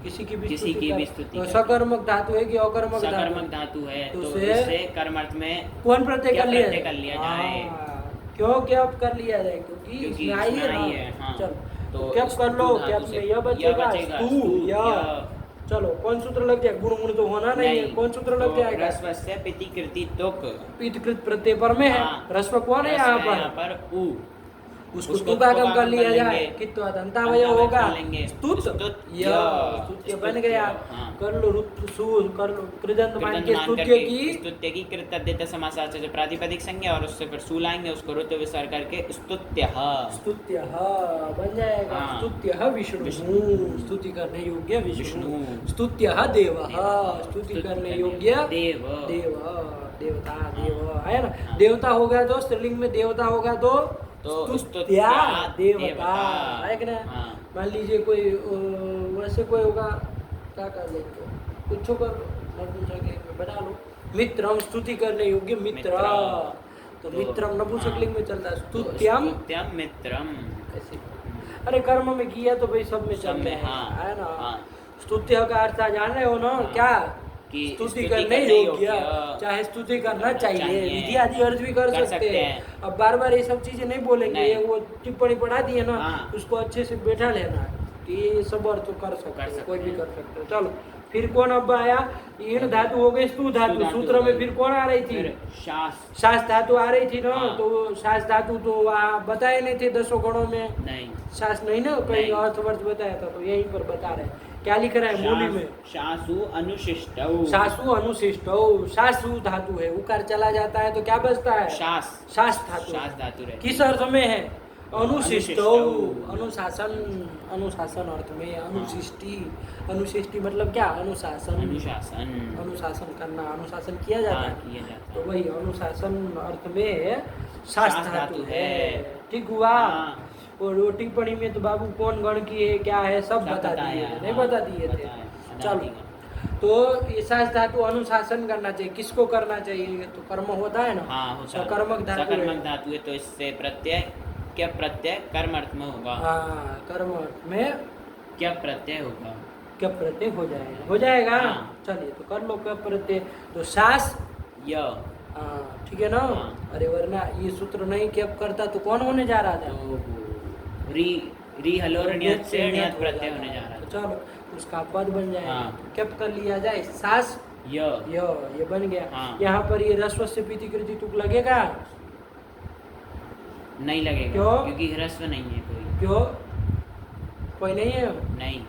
किसी की भी किसी की भी स्तुति तो कर- सकर्मक धातु है कि अकर्मक सकर्मक धातु है, तो तो उसे- इससे कर्मर्थ में कौन प्रत्यय क्या कर लिया प्रत्यय कर लिया जाए? क्यों क्या कर लिया जाए? क्योंकि क्योंकि इसमें आई है इसमें आई ना। है, हाँ। चलो तो तो क्या कर लो? स्तु क्या धातु से यह बचेगा? स्तु, स्तु, यह। यह। चलो कौन सूत्र लग जाए? गुण गुण तो होना नहीं है, कौन सूत्र लग तो जाएगा? रस्वस्य पितिकृति तुक। पीतकृत प्रत्यय पर में है। हाँ। रस्व कौन है यहाँ यहाँ पर? पर उ। उसको तुकागम कर लिया जाए, कित्व दंतावय होगा। स्तुत य, स्तुत्य बन गया। हाँ। कर लो रुत सु, कर लो कृदंत मान कृदंत के मान स्तुत्य करके की स्तुत्य की कृत तद्धित समासार्थ से प्रातिपदिक संज्ञा, और उससे फिर सु लाएंगे, उसको रुत विसर्ग करके स्तुत्यः। स्तुत्य बन जाएगा। हाँ। स्तुत्य विष्णु, स्तुति करने योग्य विष्णु। विष्णु। स्तुत्य देव, स्तुति करने योग्य देव। देव, देवता, देव है ना? हाँ। देवता होगा तो स्त्रीलिंग में देवता होगा तो तो स्तुत्या देवता देवता। है कि ना? हाँ। मान लीजिए कोई वैसे कोई होगा, क्या कर लेंगे? कुछ कर लो, नपुंसकलिंग में बना लो। मित्रम, स्तुति करने योग्य मित्र। तो मित्रम नपुंसकलिंग में चलता है। स्तुत्यम स्तुत्यम मित्रम। ऐसे। अरे कर्म में किया तो भाई सब में सब चल में, में हाँ, है ना? हाँ। स्तुत्य का अर्थ जान रहे हो ना? हाँ। क्या? कि स्तुति करने योग्य, चाहे स्तुति करना चाहिए, विधि आदि अर्थ भी कर सकते हैं। अब बार बार ये सब चीजें नहीं बोलेंगे, नहीं। ये वो टिप्पणी पढ़ा दी है ना, हाँ। उसको अच्छे से बैठा लेना कि ये सब अर्थ कर सकते हैं, कोई भी हैं। कर सकते हैं। चलो फिर कौन अब आया? इन धातु हो गए स्तु धातु। धातु सूत्र हो में गई। फिर कौन आ रही थी? फिर शास। शास धातु आ रही थी ना। हाँ। तो शास धातु तो वहाँ बताए नहीं थे 10 गणों में। नहीं। शास नहीं ना, कहीं नहीं। अर्थवर्थ बताया था, तो यहीं पर बता रहे हैं। क्या लिख रहा है मूली में? शासु अनुशिष्टौ। सासु अनुशिष्टौ। सासु धातु है, उकार चला जाता है तो क्या बचता है? शास। शास धातु। शास धातु रहे। किस अर्थ में है? अनुशिष्टौ। अनुशिष्टौ। अनुशासन, अनुशासन अर्थ में। अनुशिष्टि, अनुशिष्टि मतलब क्या? अनुशासन। अनुशासन। अनुशासन करना, अनुशासन किया जाता हाँ, है। किया जाता तो है। वही अनुशासन अर्थ में शास शास धातु धातु है। है। ठीक हुआ? हाँ। और वो टिप्पणी में तो बाबू कौन गण की है, क्या है, सब सब बता बताया दिए है, थे, नहीं हाँ, बता दिए थे। बताया, बता चलो दिया। तो ये सास धातु अनुशासन करना चाहिए, किसको करना चाहिए? तो कर्म होता है ना, हाँ होता है। सकर्मक धातु है। सकर्मक धातु है, तो इससे प्रत्यय क्या प्रत्यय कर्म अर्थ में होगा। हाँ, कर्म में क्या प्रत्यय होगा। क्या प्रत्यय हो जाएगा, हो जाएगा। हाँ। चलिए तो कर लो क्या प्रत्यय, तो सास य। हाँ ठीक है ना। हाँ। अरे वरना ये सूत्र नहीं क्या करता तो कौन होने जा रहा था? तो री हलो ऋणियत से ऋणियत प्रत्यय होने जा रहा तो है। चलो उसका पद बन जाएगा। हाँ। तो क्या कर लिया जाए? सास य। ये बन गया। हाँ। यहाँ पर ये रस्व से पीति कृति तुक लगेगा? नहीं लगेगा। क्यों? क्योंकि ह्रस्व नहीं है कोई। क्यों? कोई नहीं है? नहीं।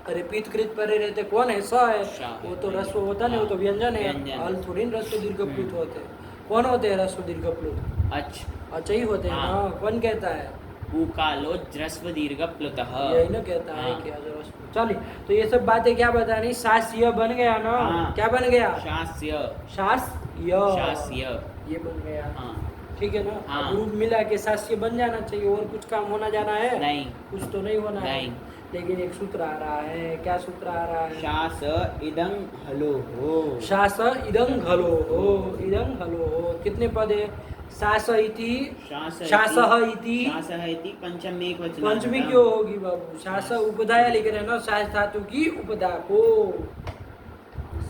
अरे पीत कृत परे रहते कौन है? स है। श वो तो रस्व होता नहीं, वो तो हाँ, व्यंजन है। व्यंजन। हल थोड़ी न रस्व दीर्घ प्लुत होते हैं। कौन होते हैं रस्व दीर्घ प्लुत? अच्छा। अच्छा ही होते हैं हाँ। ना। कौन कहता है? उकालो ह्रस्व दीर्घ प्लुतः। यही ना कहता है हाँ। कि रस्व। चलिए तो ये सब बातें क्या बतानी? शास्य बन गया ना। हाँ। क्या बन गया? शास्य। शास्य। शास्य। ये बन गया। हाँ। ठीक है ना। हाँ। अब रूप मिला के शास्य बन जाना चाहिए, और कुछ काम होना जाना है? नहीं। कुछ तो नहीं होना है। नहीं। लेकिन एक सूत्र आ रहा है। क्या सूत्र आ रहा है? शास इदं हलो हो। शास इदं हलो हो। इदं हलो हो कितने पद है? शास इति, शासः इति, शासः इति पंचम एक वचन। पंचमी क्यों होगी बाबू? शास उपधाया लिख रहे हैं ना, शास धातु की उपधा को,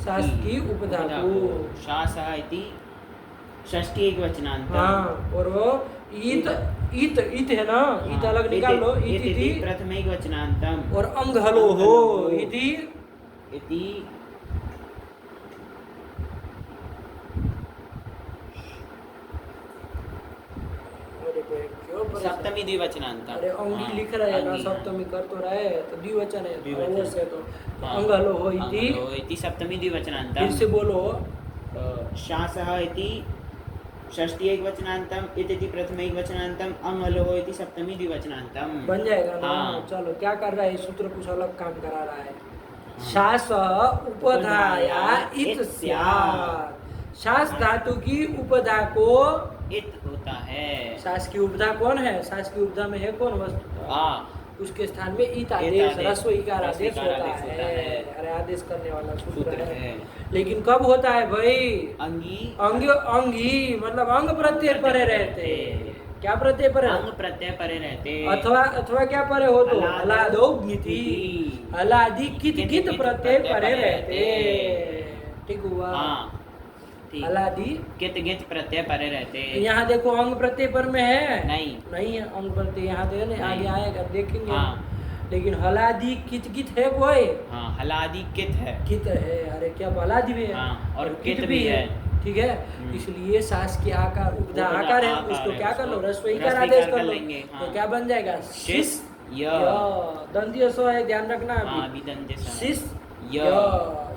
शास की उपधा को। शासः इति षष्ठी एक वचनांत। हाँ, और वो ईत ईत ईत है ना, ईत अलग निकाल लो। ईत इति प्रथम एक वचनांतम। और अंग हलो हो इति इति सप्तमी द्विवचनांत। अरे अंगी लिख रहे हैं ना, सप्तमी कर तो रहे तो द्विवचन है, अवश्य तो अंग हलो हो इति सप्तमी द्विवचनांत। फिर से बोलो। शासः इति षष्ठी एक वचनांतम, इति प्रथम एक वचनांतम, अंग हलो हो इति सप्तमी द्विवचनांतम। बन जाएगा ना। हाँ। चलो क्या कर रहा है? सूत्र कुछ अलग काम करा रहा है। शास उपधाया इत स्यात्। शास धातु की उपधा को इत होता है। शास की उपधा कौन है? शास की उपधा में है कौन वस्तु? आ। उसके स्थान में ईत आदेश, आदेश, रस्व इकार आदेश होता होता है। है। अरे आदेश करने वाला सूत्र सूत्र है। है। लेकिन कब होता है भाई? अंगी। अंग अंगी मतलब अंग प्रत्यय परे रहते। क्या प्रत्यय परे? अंग प्रत्यय परे रहते। अथवा क्या परे हो तो? हलादो हलादो गिति। हलादि कित कित कित कित प्रत्यय प्रत्यय परे परे रहते। रहते। ठीक हुआ। हाँ ठीक। हलादि कित कित प्रत्यय परे रहते। यहाँ देखो अंग प्रत्यय पर में है? नहीं। नहीं है अंग प्रत्यय, यहाँ देखो ना, आगे आएगा देखेंगे। हाँ। लेकिन हलादि कित कित है कोई? हाँ हलादि कित है। कित है। अरे क्या हलादि भी है? हाँ, और कित भी है। ठीक है। इसलिए सास की आकार उपधा आकार है, उसको क्या कर लो? रस्व इकार आदेश कर लो। तो क्या बन जाएगा? शिस य। दंतीय स है, ध्यान रखना हाँ, अभी। अभी दंत्य स। शिस य।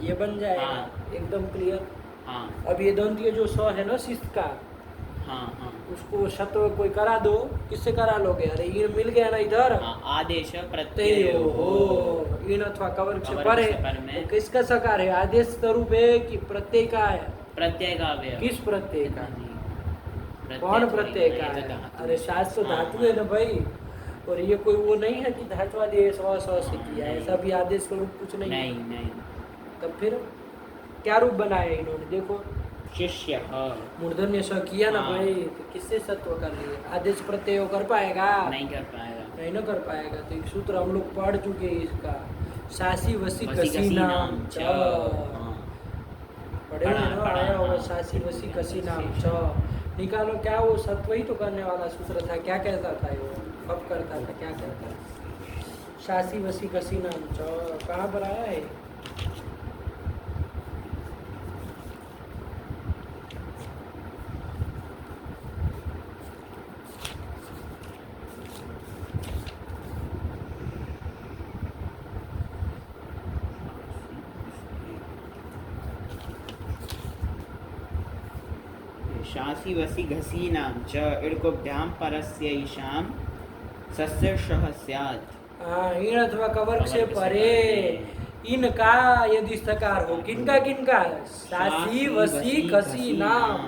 ये बन जाएगा। हाँ। एकदम क्लियर। हाँ अब ये दंतीय जो स है ना शिस्त का, हाँ हाँ उसको शत्व कोई करा दो। किससे करा लोगे? अरे ये मिल गया ना इधर। हाँ, आदेश प्रत्यय प्रत्यय हो इन अथवा कवर्ग से कवर्ग परे। से पर में। तो किसका सकार है? आदेश स्वरूप है कि प्रत्यय का है? प्रत्यय का अवयव। किस प्रत्यय का? प्रत्यय कौन थोड़ी प्रत्यय ना, का ये तो है? धातु अरे शास्त्र तो हाँ, धातु है ना भाई। और ये कोई वो नहीं है कि धातु आदेश से किया है, ऐसा भी आदेश स्वरूप कुछ नहीं है। नहीं नहीं। तब फिर क्या रूप बनाया इन्होंने? देखो शिष्य मूर्धन्य स किया ना हाँ। भाई, तो किससे सत्व कर लिए? आदेश प्रत्यय कर पाएगा? नहीं कर पाएगा। नहीं ना कर पाएगा। तो एक सूत्र हम लोग पढ़ चुके हैं इसका, शासी वसी वसी कसी कसी नाम नाम च। च। हाँ। पढ़े हुए ना, पढ़ा, आया होगा हाँ। शासी वसी कसी नाम च। निकालो क्या वो सत्व ही तो करने वाला सूत्र था। क्या कहता था वो? कब करता था? क्या कहता था? शासी वसी कसी नाम च। कहाँ पर आया है? शासी वसी घसी नाम च इड़कोभ्याम परस्य ईशाम सस्य शह स्यात्। हाँ, इन अथवा कवर्ग से परे इनका यदि सकार हो। किनका किनका? शासी वसी कसी नाम।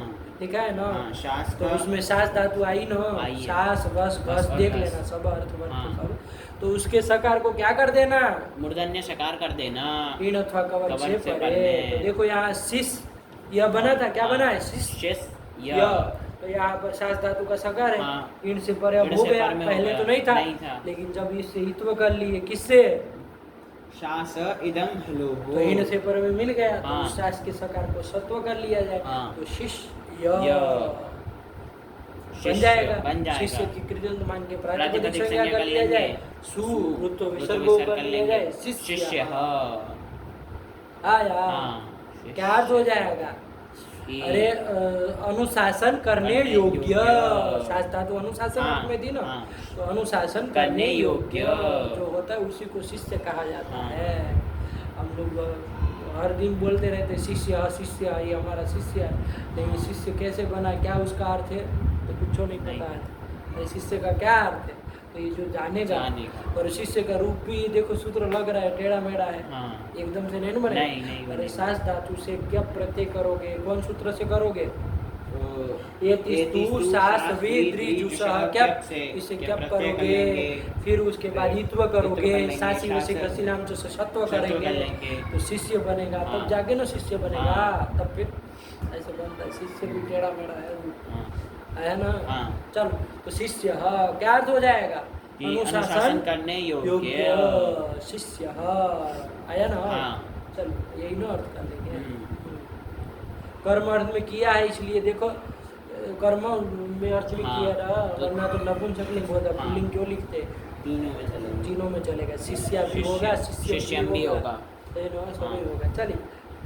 ठीक है ना। हाँ, शास तो का उसमें सास धातु आई ना, आई है। सास घस घस घस और देख घस। लेना सब अर्थ वर्थ हाँ। सब। तो उसके सकार को क्या कर देना, मूर्धन्य सकार कर देना। इन अथवा कवर कवर से से परे। परे। तो देखो यहाँ शिष यह बना था, क्या हाँ, बना है शिष शिष य। तो यहाँ पर सास धातु का सकार है, हाँ। इन से परे अब इन हो से गया, पर में हो पहले गया, तो नहीं था। नहीं था। लेकिन जब इससे हित्व कर लिए किससे, शास इदम हलो तो इन से पर में मिल गया। तो हाँ। उस सास के सकार को सत्व कर लिया जाए। हाँ। तो शिष्य य। बन शिष्य जाएगा। बन जाएगा। शिष्य की कृदंत मान के प्रातिपदिक प्रातिपदिक संज्ञा कर लिया जाए, सु रुत्व विसर्गो कर लिया जाए, शिष्य शिष्य। हाँ। आया हाँ, क्या अर्थ हो जाएगा, कि- अरे अनुशासन करने करने योग्य। योग्य। शास्त्रा तो अनुशासन हाँ, अर्थ में थी ना। हाँ। तो अनुशासन करने करने योग्य योग्य। जो होता है उसी को शिष्य कहा जाता हाँ। है। हम लोग हर दिन बोलते रहते शिष्य शिष्य, ये हमारा शिष्य है, लेकिन शिष्य कैसे बना, क्या उसका अर्थ है, तो कुछ नहीं पता है। तो शिष्य का क्या अर्थ है, तो ये जो जानेगा। और शिष्य का रूप भी देखो, सूत्र लग रहा है, टेढ़ा मेढ़ा है, हाँ। एकदम से नहीं बने। नहीं अरे बनेगा। सास धातु से क्या प्रत्यय करोगे, कौन सूत्र से करोगे, तो ये तिस्तु सास वी द्विजुषः क्या, इसे क्या करोगे, फिर उसके बाद हित्व करोगे, सासी वसी कसी नाम से सत्व करेंगे, तो शिष्य बनेगा। तब हाँ। जाके ना शिष्य बनेगा। हाँ। तब फिर ऐसे बनता है, शिष्य भी टेढ़ा मेढ़ा है ना। हाँ। चलो, तो शिष्य क्या अर्थ हो जाएगा, कि अनुशासन करने योग्य। शिष्य आया ना। हाँ। चलो यही ना अर्थ कर लेंगे। हम्म। कर्म अर्थ में किया है, इसलिए देखो कर्म में अर्थ भी हाँ। किया रहा, वरना तो नपुंसकलिंग होता, हाँ। पुल्लिंग क्यों लिखते, तीनों में चलेगा। तीनों में चलेगा। शिष्य भी होगा, शिष्यम भी होगा। सभी हाँ। होगा। चलिए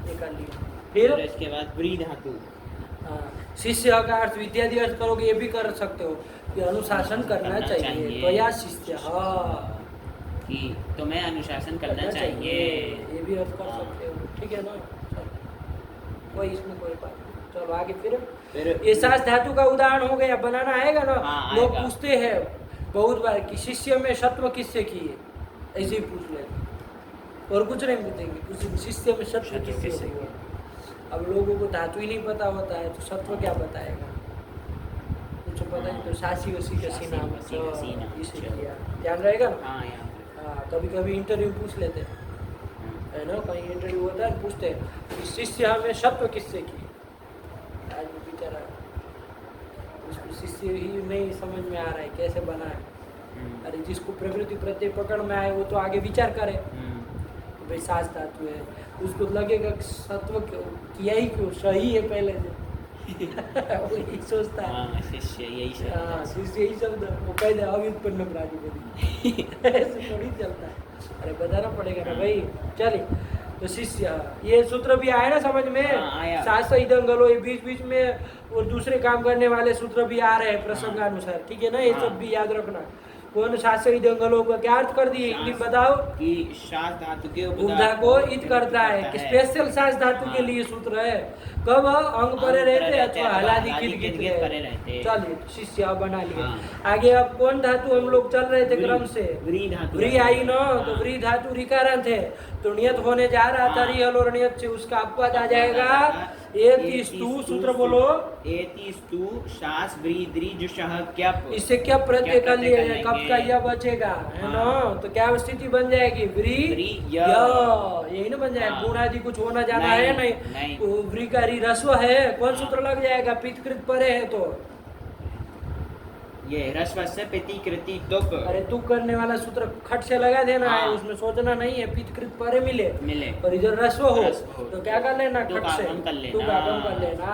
ये कर लिए। फिर फिर इसके बाद व्री धातु। शिष्य का अर्थ विद्यादि अर्थ करोगे, ये भी कर सकते हो कि अनुशासन करना चाहिए। तो या शिष्य कि तुम्हें अनुशासन करना चाहिए। ये भी अर्थ कर सकते हो, ठीक है ना। चलो, कोई इसमें कोई बात नहीं। चलो आगे। फिर ये सास धातु का उदाहरण हो गया, बनाना आएगा ना। हाँ, लोग आएगा। पूछते हैं बहुत बार कि शिष्य में सत्व किससे किए, ऐसे ही पूछ लेते, और कुछ नहीं पूछेंगे, कुछ शिष्य में सत्व किससे किए। अब लोगों को धातु ही नहीं पता होता है, तो सत्व क्या बताएगा, कुछ पता नहीं। तो सासी वसी कसी नाम इसे किया, ध्यान रहेगा ना। हाँ, यहाँ हाँ, कभी कभी इंटरव्यू पूछ लेते हैं, है ना, कहीं इंटरव्यू होता है, पूछते हैं कि शिष्य हमें सत्व किससे की। आज वो बेचारा, उसको शिष्य ही नहीं समझ में आ रहा है कैसे बना है। अरे जिसको प्रकृति प्रत्यय पकड़ में आए वो तो आगे विचार करे, तो भाई सास धातु है, उसको लगेगा कि सत्व किया ही क्यों, सही है पहले से। वो यही सोचता है। हाँ, शिष्य यही शब्द है। हाँ, शिष्य यही शब्द वो कह दे अव्युत्पन्न प्रातिपदिक। ऐसे थोड़ी चलता है, अरे बताना पड़ेगा ना भाई। चलिए, तो शिष्य ये सूत्र भी आया ना समझ में। हाँ, आया। सास इदंगलो, ये बीच बीच में और दूसरे काम करने वाले सूत्र भी आ रहे हैं प्रसंगानुसार, ठीक है ना। ये सब भी याद रखना। कौन सास इदंगलो का क्या अर्थ कर दिए, हिंदी बताओ। कि शास धातु के उपधा को इत करता है, कि स्पेशल सास धातु के लिए सूत्र है। कब अंग परे रहते अथवा हलादि कित रहते। चलिए, शिष्य बना लिया। आगे अब कौन धातु हम लोग चल रहे थे क्रम से, व्री धातु। व्री आई ना। तो व्री धातु रिकारांत है, तो नियत होने जा रहा था रियल और नियत से उसका अपवाद आ जाएगा। एतिस्तु सूत्र बोलो। एतिस्तु शास व्री द्विजुषः क्यप। इससे क्या प्रत्यय कर लिए है, कब का यह बचेगा, है ना। तो क्या स्थिति बन जाएगी, व्री य, यही ना बन जाएगा। गुण आदि कुछ होना जाना है नहीं। तो व्री का री रस्व है, कौन सूत्र लग जाएगा, पितकृत परे है तो ये रस्व से पितिकृति तुक। अरे तू करने वाला सूत्र खट से लगा देना है, उसमें सोचना नहीं है। पितकृत परे मिले और इधर रस्व हो तो क्या कर लेना, खट से तू का गम कर लेना।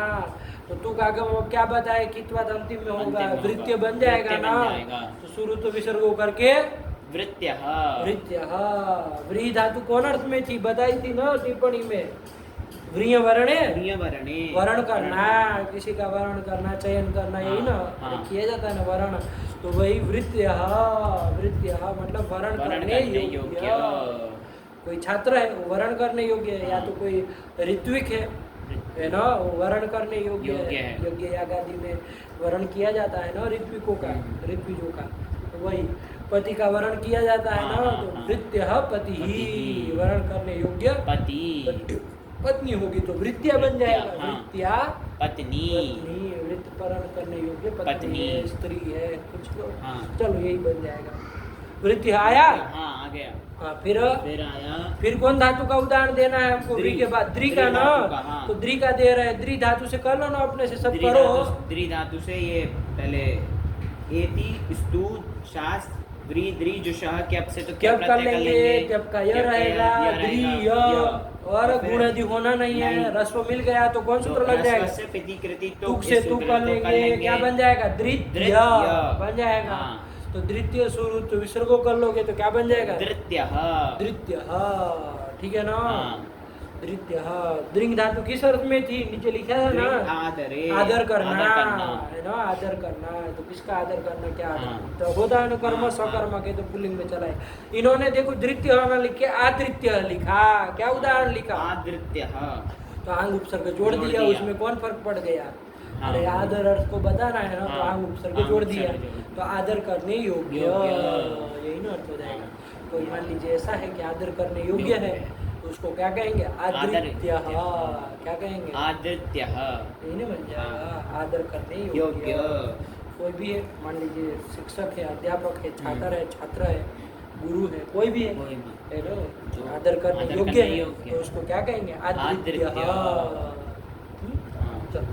तो तू का गम क्या बताए, कितवा अंतिम में होगा, वृत्य बन जाएगा ना। तो शुरू तो विसर्ग करके वृत्य। व्री धातु कौन अर्थ में थी, बताई थी ना टिप्पणी में। व्रीय वर्णे, वर्ण करना, किसी का वर्ण करना, चयन करना, यही ना किया जाता है ना वर्ण। तो वही वृत्य मतलब वर्ण करने योग्य। कोई छात्र है वो वर्ण करने योग्य है, या तो कोई ऋत्विक है ना, वो वर्ण करने योग्य है। योग्य याग आदि में वर्ण किया जाता है ना ऋत्विकों का, ऋत्विजों का। तो वही पति का वर्ण किया जाता है ना। तो वृत्य पति ही, वर्ण करने योग्य पति। पत्नी होगी तो वृत्या बन जाएगा, वृत्या पत्नी पत्नी वृत्तिपरण करने योग्य पत्नी पत्नी। है, स्त्री है, कुछ तो हाँ। चलो यही बन जाएगा। वृत्ति आया। हाँ आ गया। हाँ फिर आया फिर कौन धातु का उदाहरण देना है हमको? द्रि। द्रि के बाद द्रि द्रि का ना, धातु का, हाँ। तो द्रि का दे रहे हैं, द्रि धातु से कर लो ना, अपने से सब करो। द्रि धातु से ये पहले एति स्तु शास व्री द्रि जुषः कैप से तो क्या कर लेंगे? जब का यह रहेगा द्रि य, और गुण यदि होना नहीं है, रस्व मिल गया तो कौन सूत्र लग जाएगा? से प्रतिकृति तुक से तू कर लेंगे, क्या बन जाएगा? द्वितीय बन जाएगा। हाँ। तो द्वितीय स्वरूप विसर्गो कर लोगे तो क्या बन जाएगा? द्वितीय। द्वितीय, ठीक है ना? हाँ। द्वितीय। द्रिंग धातु किस अर्थ में थी? नीचे लिखा है ना, आदरे, आदर करना आदर करना। है ना, आदर करना। तो किसका आदर करना? क्या आदर? हाँ। तो होता है ना कर्म, हाँ, सकर्म के तो पुल्लिंग में चला है। इन्होंने देखो द्वितीय होना लिख के आद्रित्य लिखा, क्या उदाहरण लिखा? आदृत्य। तो आंग उपसर्ग जोड़ दिया, उसमें कौन फर्क पड़ गया? हाँ। अरे आदर अर्थ को बताना है ना, तो हाँ। आंग उपसर्ग आंग जोड़ उपसर्ग दिया, जोड़। तो आदर करने योग्य, यही ना अर्थ हो जाएगा। कोई मान लीजिए ऐसा है कि आदर करने योग्य है, तो उसको क्या कहेंगे? आदृत्य। क्या कहेंगे? आदृत्य। यही नहीं बन जाएगा, आदर करने योग्य। कोई भी है, मान लीजिए शिक्षक है, अध्यापक है, छात्र है, छात्र है, गुरु है, कोई भी है, कोई भी। है ना, जो आदर करने आदर योग्य करने है, योग्य। तो उसको क्या कहेंगे? आदृत्य। आदृत्य। चलो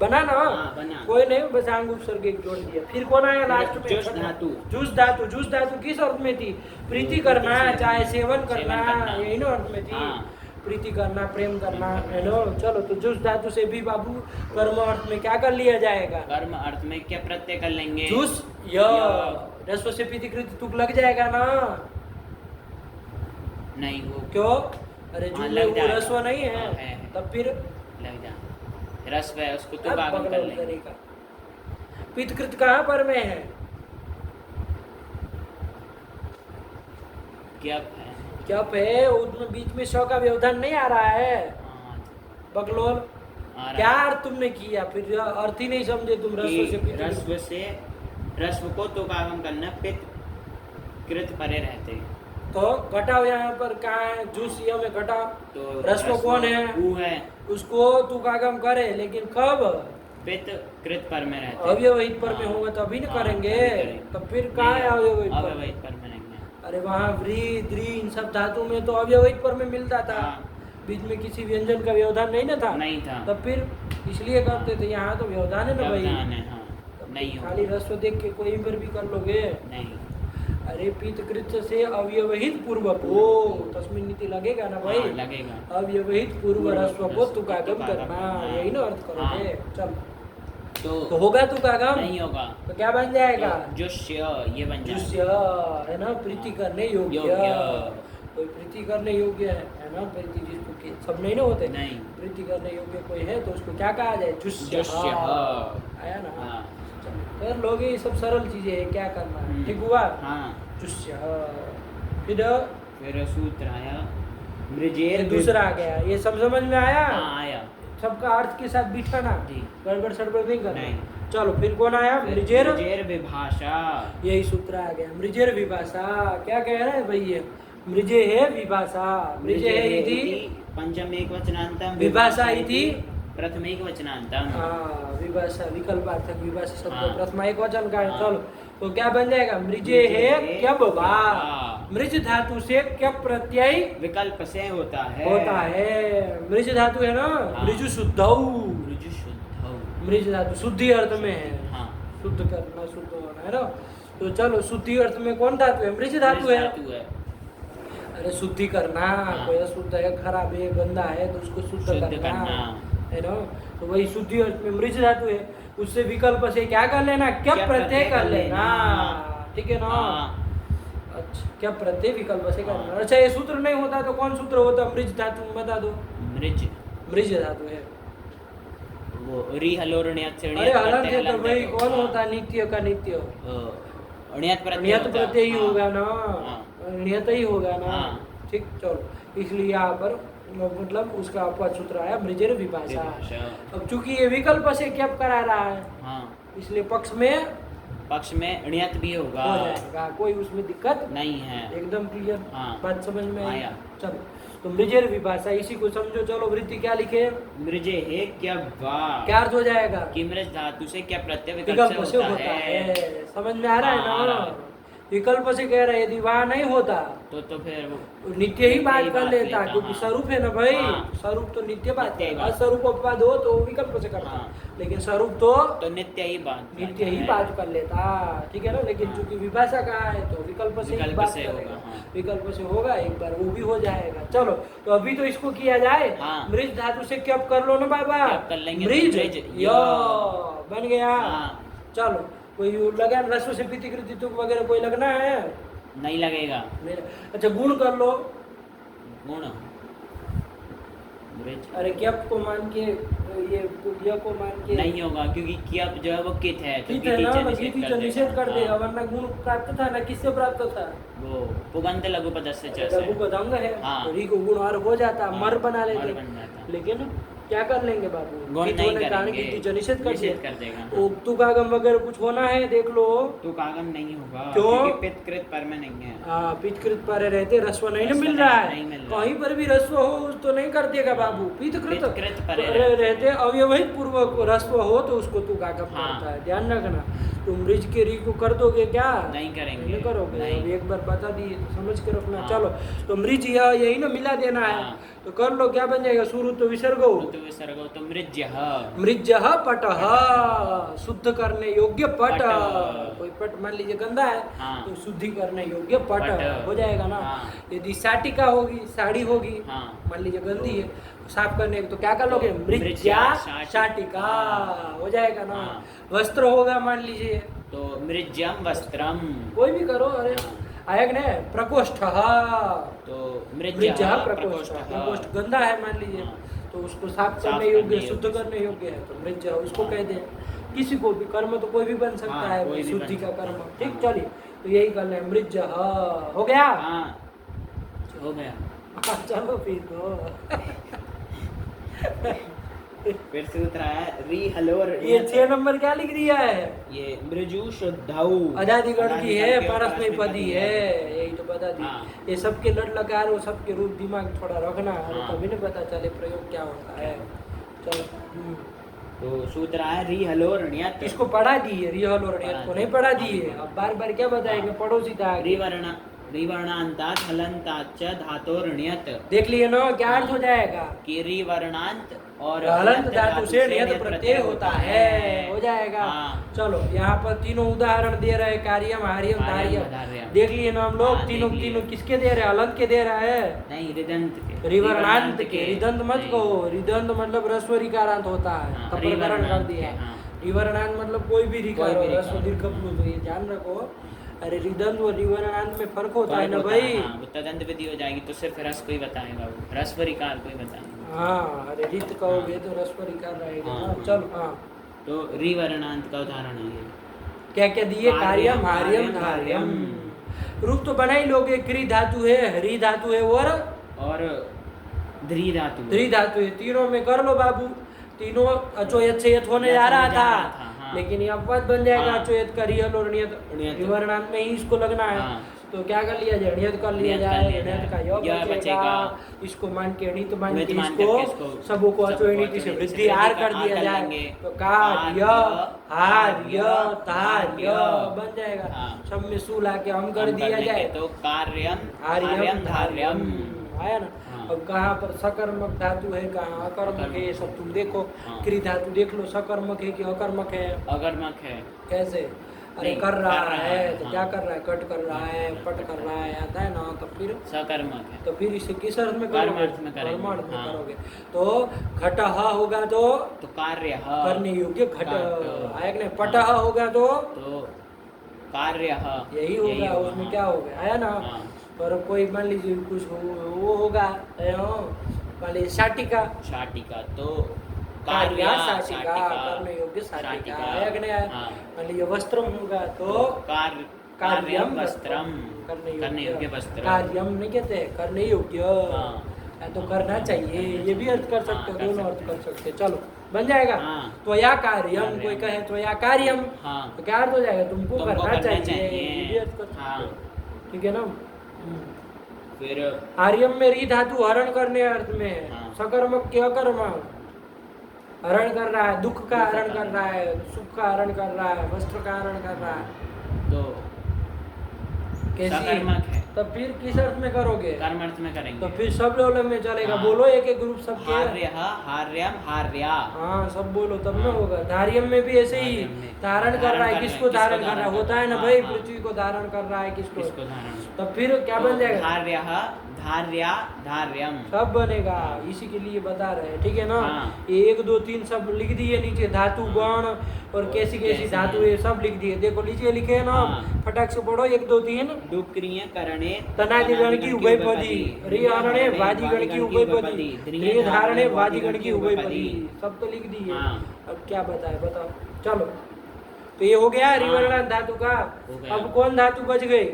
बना ना? हाँ, बना। कोई नहीं, बस आंग उपसर्ग एक जोड़ दिया। फिर कौन आया लास्ट में? जुष धातु। जुष धातु। जुष धातु किस अर्थ में थी? प्रीति करना, चाहे सेवन करना, करना। यही ना अर्थ में थी। हाँ। प्रीति करना, प्रेम करना, है ना। चलो तो जुष धातु से भी बाबू कर्म अर्थ में क्या कर लिया जाएगा? कर्म अर्थ में क्या प्रत्यय कर लेंगे? जुष य, रस्व से प्रीतिकृत तुक लग जाएगा ना? नहीं वो क्यों? अरे हाँ, जू लग में वो जाएगा। रस्व नहीं है, हाँ, है। तब फिर लग जा रस है उसको तो अब आगम कर बगल लेंगे। करेगा। पितकृत कहाँ पर में है? क्या है? क्या है? उसमें बीच में श का व्यवधान नहीं आ रहा है। हाँ, बकलोल आ रहा क्या है। अर्थ तुमने किया? फिर अर्थ ही नहीं समझे तुम। रस्व से कि पितृ- रस्व से रस्व को तो आगम करना पित कृत परे रहते हैं। तो घटाओ यहाँ पर कहाँ है? जूस य में घटाओ। तो रस्व कौन है? ऊ है। उसको तू आगम करे, लेकिन कब? पित कृत पर में रहते हैं। अव्यवहित पर में हाँ। होगा तभी न हाँ, करेंगे। तभी करेंगे। तो फिर कहाँ है अव्यवहित पर? अव्यवहित पर में रहेंगे। अरे वहाँ व्री द्री इन सब धातु में तो अव्यवहित पर में मिलता था। हाँ। बीच में किसी व्यंजन का व्यवधान नहीं ना था। नहीं था। तब फिर इसलिए करते थे। यहाँ तो व्यवधान है ना भाई। व्यवधान है, हाँ। तब नहीं होगा। खाली रस्व देख के कोई पर भी कर लोगे। नहीं। अरे पीतकृत से अव्यवहित पूर्व को तस्मिन नीति लगेगा ना भाई। हाँ, लगेगा। अव्यवहित पूर्व रस्व को रस्व तुकागम तुकागम करना, करना। यही ना अर्थ करोगे। चल तो तो होगा तुकागम, नहीं होगा। तो क्या बन जाएगा? जुष्य ये बन जाएगा। जुष्य, है ना, प्रीति करने योग्य। योग्य। कोई प्रीति करने योग्य है ना, प्रीति जिसको कि सब नहीं ना होते। नहीं। प्रीति करने योग्य कोई है तो उसको क्या कहा जाए? जुष्य। जुष्य। आया ना? हाँ। चलो, कर लोगे, ये सब सरल चीजें है, क्या करना है। ठीक हुआ? हाँ। जुष्य। फिर फिर सूत्र आया ये मृजेर दूसरा आ गया। ये सब समझ में आया? हाँ आया। सबका अर्थ के साथ बिठाना, जी। गड़बड़ सड़बड़ नहीं करना। नहीं। चलो फिर कौन आया? मृजेर। मृजेर विभाषा। यही सूत्र आ गया। मृजेर विभाषा। क्या कह रहे हैं भाई? ये मृजे है विभाषा। मृजे है इति पंचम एक वचनांतम विभाषा इति प्रथम एक वचनांतम। हाँ, विभाषा विकल्पार्थक विभाषा शब्द हाँ। प्रथमा एक वचन का है। हाँ। चलो तो क्या बन जाएगा? मृजे है क्या बा। हाँ। मृज धातु से क्या प्रत्यय विकल्प से होता है। होता है? मृज धातु है ना, हाँ। मृजु शुद्धौ। मृजु शुद्ध। मृज धातु शुद्धि अर्थ में है। हाँ। शुद्ध करना, शुद्ध होना, है ना। तो चलो शुद्धि अर्थ में कौन धातु है? मृज धातु है। धातु है। अरे शुद्धि करना, हाँ। कोई अशुद्ध है, खराब है, गंदा है तो उसको शुद्ध करना, है ना। तो वही शुद्धि अर्थ में मृज धातु है। उससे विकल्प से क्या कर लेना? क्या प्रत्यय कर लेना। ठीक है ना? हाँ। अच्छा, क्या प्रत्यय विकल्प से करना। अच्छा, ये सूत्र नहीं होता तो कौन सूत्र होता? मृज धातु बता दो। मृज मृज धातु है। वो री हलोर ण्यत से अरे हलन थे तो भाई कौन होता? नित्य का नित्य। ण्यत प्रत्यय नियत होता है। प्रत्यय ही हाँ। होगा ना। हाँ। नियत ही होगा ना। हाँ। ठीक, चलो इसलिए यहाँ पर मतलब उसका अपवाद सूत्र आया मृजेर विभाषा। विभाषा। अब चूंकि ये विकल्प से क्या करा रहा है, हाँ। इसलिए पक्ष में पक्ष में ण्यत भी होगा, हो जाएगा, कोई उसमें दिक्कत नहीं है। एकदम क्लियर। हाँ। बात समझ में आई? आया। चलो तो मृजेर विभाषा इसी को समझो। चलो वृत्ति क्या लिखे? मृजे है क्या वाह, क्या अर्थ हो जाएगा? कि मृज धातु से क्या प्रत्यय विकल्प विकल्प से से होता है। समझ में आ रहा है हाँ, आ ना? रहा है। विकल्प से कह रहे यदि वहाँ नहीं होता तो फिर वो नित्य ही बात कर लेता, लेता, क्योंकि हाँ। स्वरूप है ना भाई। हाँ। स्वरूप तो नित्य बात नित्य ही करेगा, बात। स्वरूप अपवाद हो तो विकल्प से करता, हाँ। लेकिन स्वरूप तो नित्य ही बात नित्य ही है। बात कर लेता, ठीक है ना। लेकिन हाँ। चूंकि विभाषा कहा है तो विकल्प से ही विकल्प बात से करेगा। होगा, हाँ। विकल्प से होगा, एक बार वो भी हो जाएगा। चलो तो अभी तो इसको किया जाए। हाँ। मृज धातु से क्या कर लो ना बाबा? क्या कर लेंगे? मृज मृज, य बन गया। हाँ। चलो कोई लगा रस्व से पितिकृति तुक वगैरह कोई लगना है? नहीं लगेगा। नहीं। अच्छा गुण कर लो। गुण मृज अरे क्यप को मान के ये को मान के नहीं होगा, क्योंकि किया जो है वो कित है, तो ठीक है ना, कित लगी थी निषेध कर देगा, हाँ। वरना गुण प्राप्त था ना, किससे प्राप्त था? वो पुगंत लघु पदस्य च से। लघु पदंग है हाँ। तो री को गुण और हो जाता, हाँ, मर बना मर लेते। बन जाता। लेकिन क्या कर लेंगे बाबू? गुण कित नहीं होने के कारण करेंगे, कित जो निषेध कर निषेध दिया। कर देगा। वो तुकागम वगैरह कुछ होना है देख लो। तो कागम नहीं होगा, क्यों? क्योंकि पितकृत पर में नहीं है। पितकृत पर रहते रस्व नहीं ना रस्व मिल रहा है, नहीं मिल रहा। कहीं पर भी रस्व हो तो नहीं कर देगा बाबू। पितकृत पितकृत परे रहते अव्यवहित पूर्वक रस्व हो तो उसको तुकागम हाँ। करता है, ध्यान रखना। तुम मृज के री को कर दोगे क्या? नहीं करेंगे। नहीं करोगे। नहीं। अब एक बार बता दिए तो समझ के रखना। हाँ। चलो तो मृज यही ना मिला देना है। हाँ। तो कर लो, क्या बन जाएगा? शुरू तो विसर्ग हो। ऋतु विसर्गो तो मृज्यः। मृज्यः पटः, शुद्ध करने योग्य पट। पट। कोई पट मान लीजिए गंदा है हाँ। तो शुद्धि करने योग्य पट पट। हो जाएगा ना। हाँ। यदि साटिका होगी, साड़ी होगी, हाँ। मान लीजिए गंदी है, साफ करने तो क्या कर लोगे? तो मृज्या मृज्या शाटिका हाँ। हो जाएगा ना। हाँ। वस्त्र होगा मान लीजिए, तो मृज्यम वस्त्रम। कोई भी करो। अरे हाँ। आएगा ना प्रकोष्ठ, तो मृज्या मृज्यः प्रकोष्ठ। प्रकोष्ठ गंदा है मान लीजिए, हाँ। तो उसको साफ साफ करने योग्य, करने शुद्ध योग्य। करने योग्य है तो मृज्या उसको हाँ। कहते हैं। किसी को भी कर्म तो कोई भी बन सकता हाँ, है, कोई भी शुद्धि बन का कर्म। सकता है। ठीक, हाँ। चलिए तो यही कर ले। मृज्या हो गया। हाँ, हो गया। चलो फिर तो फिर सूत्र है री हलोर। ये 6 नंबर क्या लिख दिया है? ये मृजु शुद्धौ अजादिगण की है, अजादिगण के परस्मय पदी है, यही तो बता दी। हाँ। ये सबके लट लकार वो सबके रूप दिमाग थोड़ा रखना है, हाँ। तभी नहीं पता चले प्रयोग क्या होता है। चलो तो सूत्र है री हलोर ण्यत। इसको पढ़ा दिए, रिहल और ण्यत को नहीं पढ़ा दिए। अब बार बार क्या बताएंगे? हाँ। पड़ोसी था आगे। रिवर्णांतात् हलन्ताच्च धातोर ण्यत। देख लिए ना क्या अर्थ हो जाएगा? कि रिवर्णांत और हलंत धातु से नियत प्रत्यय होता है, हो जाएगा। हाँ। चलो यहाँ पर तीनों उदाहरण दे रहे हैं, कार्यम, हार्यम, हार्यम, धार्यम। धार्यम। देख लिए ना हम लोग। हाँ, तीनों देख लिए। तीनों किसके दे रहे हैं? हलंत के दे रहा है, नहीं रिदंत के। रिवर्णांत के। रिदंत मत नहीं। कहो, रिदंत मतलब रस्व रिकारांत होता है, हाँ, तब प्रकरण कर रिवर्णांत दिया। के, हाँ। रिवर्णांत मतलब कोई भी रिकार कोई हो, भी रस्व रिकार। दीर्घ प्लुत, तो ये ध्यान रखो। अरे रिदंत और रिवर्णांत में फर्क होता है ना फर्क होता भाई। हाँ, वो तदंत विधि हो जाएगी तो सिर्फ रस को ही बताएगा, वो रसवरिकार को ही बताएगा। हाँ, अरे रित कहोगे तो रस्व रिकार रहेगा हाँ, ना। हाँ। चलो हाँ, तो रिवर्णांत का उदाहरण है ये। क्या क्या दिए? कार्यम, कार्यम, हार्यम, हार्यम, धार्यम। धार्यम। रूप तो बना ही लोगे। क्री धातु है, हरी धातु है और ध्री धातु। ध्री धातु है। तीनों में कर लो बाबू। तीनों अचोयत से यत होने जा रहा था, हाँ। लेकिन ये अपवाद बन जाएगा। हाँ। अचोयत का रियल और नियत, नियत। विवर्णांत में ही इसको लगना है। हाँ। तो क्या कर लिया जाए? नियत कर लिया नियत कर जाए। लिया नियत का जाए। यह यह बचेगा, बचेगा। इसको मान के अणित मान के अणित मान करके इसको इसको सबको सबको अचोयनिति से अचोयनिति से वृद्धि आर कर आर दिया कर जाए लेंगे। तो कार्य, हार्य, तार्य बन जाएगा। हाँ। सब में सू ला के हम कर हम दिया लेंगे जाए तो कार्यम, हार्यम, हार्यम, धार्यम। आया ना। हाँ। अब कहाँ पर सकर्मक धातु है, कहाँ अकर्मक है, ये सब तुम देखो। हाँ। क्री धातु देख लो, सकर्मक है कि अकर्मक है। अकर्मक है। कैसे? अरे नहीं, कर रहा कर रहा है है, तो हाँ। क्या कर रहा है? कट कर रहा है, पट कर रहा है, आता है ना। तो फिर सकर्मक है। तो फिर इसे किस अर्थ में कर्म करोगे? अर्थ में करेंगे। कर्म अर्थ में हाँ। करोगे तो घटः होगा तो कार्य करने योग्य घट कार्य। आया कि नहीं? पटः होगा तो कार्य यही होगा। उसमें क्या हो गया? आया ना। हाँ। और कोई मान लीजिए कुछ वो होगा, मान लीजिए शाटिका, शाटिका तो कार्य कार्य, शाटिका, करने योग्य शाटिका आया कि नहीं आया? हाँ। मान लीजिए वस्त्रम होगा तो कार्य, कार्यम वस्त्रम, करने करने योग्य योग्य। वस्त्र। कार्यम नहीं कहते हैं, करने योग्य। हाँ। या तो करना चाहिए, ये भी अर्थ कर सकते हो, कर दोनों सकते अर्थ हैं। कर सकते हो। चलो बन जाएगा। हाँ। त्वया कार्यम, कार्यम। कोई कहे त्वया कार्यम, हाँ। तो क्या अर्थ हो जाएगा? तुमको करना चाहिए, ये भी अर्थ कर सकते हाँ। हो। ठीक है ना। फिर आर्यम में री धातु हरण करने अर्थ में है। हाँ। सकर्मक के अकर्मक, हरण कर रहा है, दुख का दुख हरण का कर रहा है, सुख का हरण कर रहा है, वस्त्र का हरण कर रहा है। तो कैसी? सकर्मक है। तब फिर किस अर्थ में करोगे? कर्म अर्थ में करेंगे। तो फिर सब लोग में चलेगा। हाँ। बोलो एक एक ग्रुप सबके। हार्यः, हार्यम, हार्या। हाँ सब बोलो तब ना हाँ। होगा। धार्यम में भी ऐसे ही धार्यम में। धारण कर रहा है। किसको धारण कर रहा है? होता है ना हाँ, भाई, हाँ। पृथ्वी को धारण कर रहा है, किसको? किसको धारण? तब फिर क्या बन जाएगा? धार्यः, धार्या, धार्यम। सब बनेगा, इसी के लिए बता रहे हैं। ठीक है ना। हाँ। ये 1 2 3 सब लिख दिए नीचे, धातु गण और कैसी कैसी कैसी धातु है। ये सब लिख दिए। देखो नीचे लिखे हैं ना, हाँ। फटाक से पढ़ो। 1 2 3 डुक्रिय करणे तनादिगण की उभयपदी, रिहरणे वादिगण की उभयपदी, द्रि धारणे वादिगण की उभयपदी, सब तो लिख दिए। हाँ। अब क्या बताए, बताओ। चलो तो ये हो गया रिवर्णांत धातु का। हो गया। अब कौन धातु बच गई?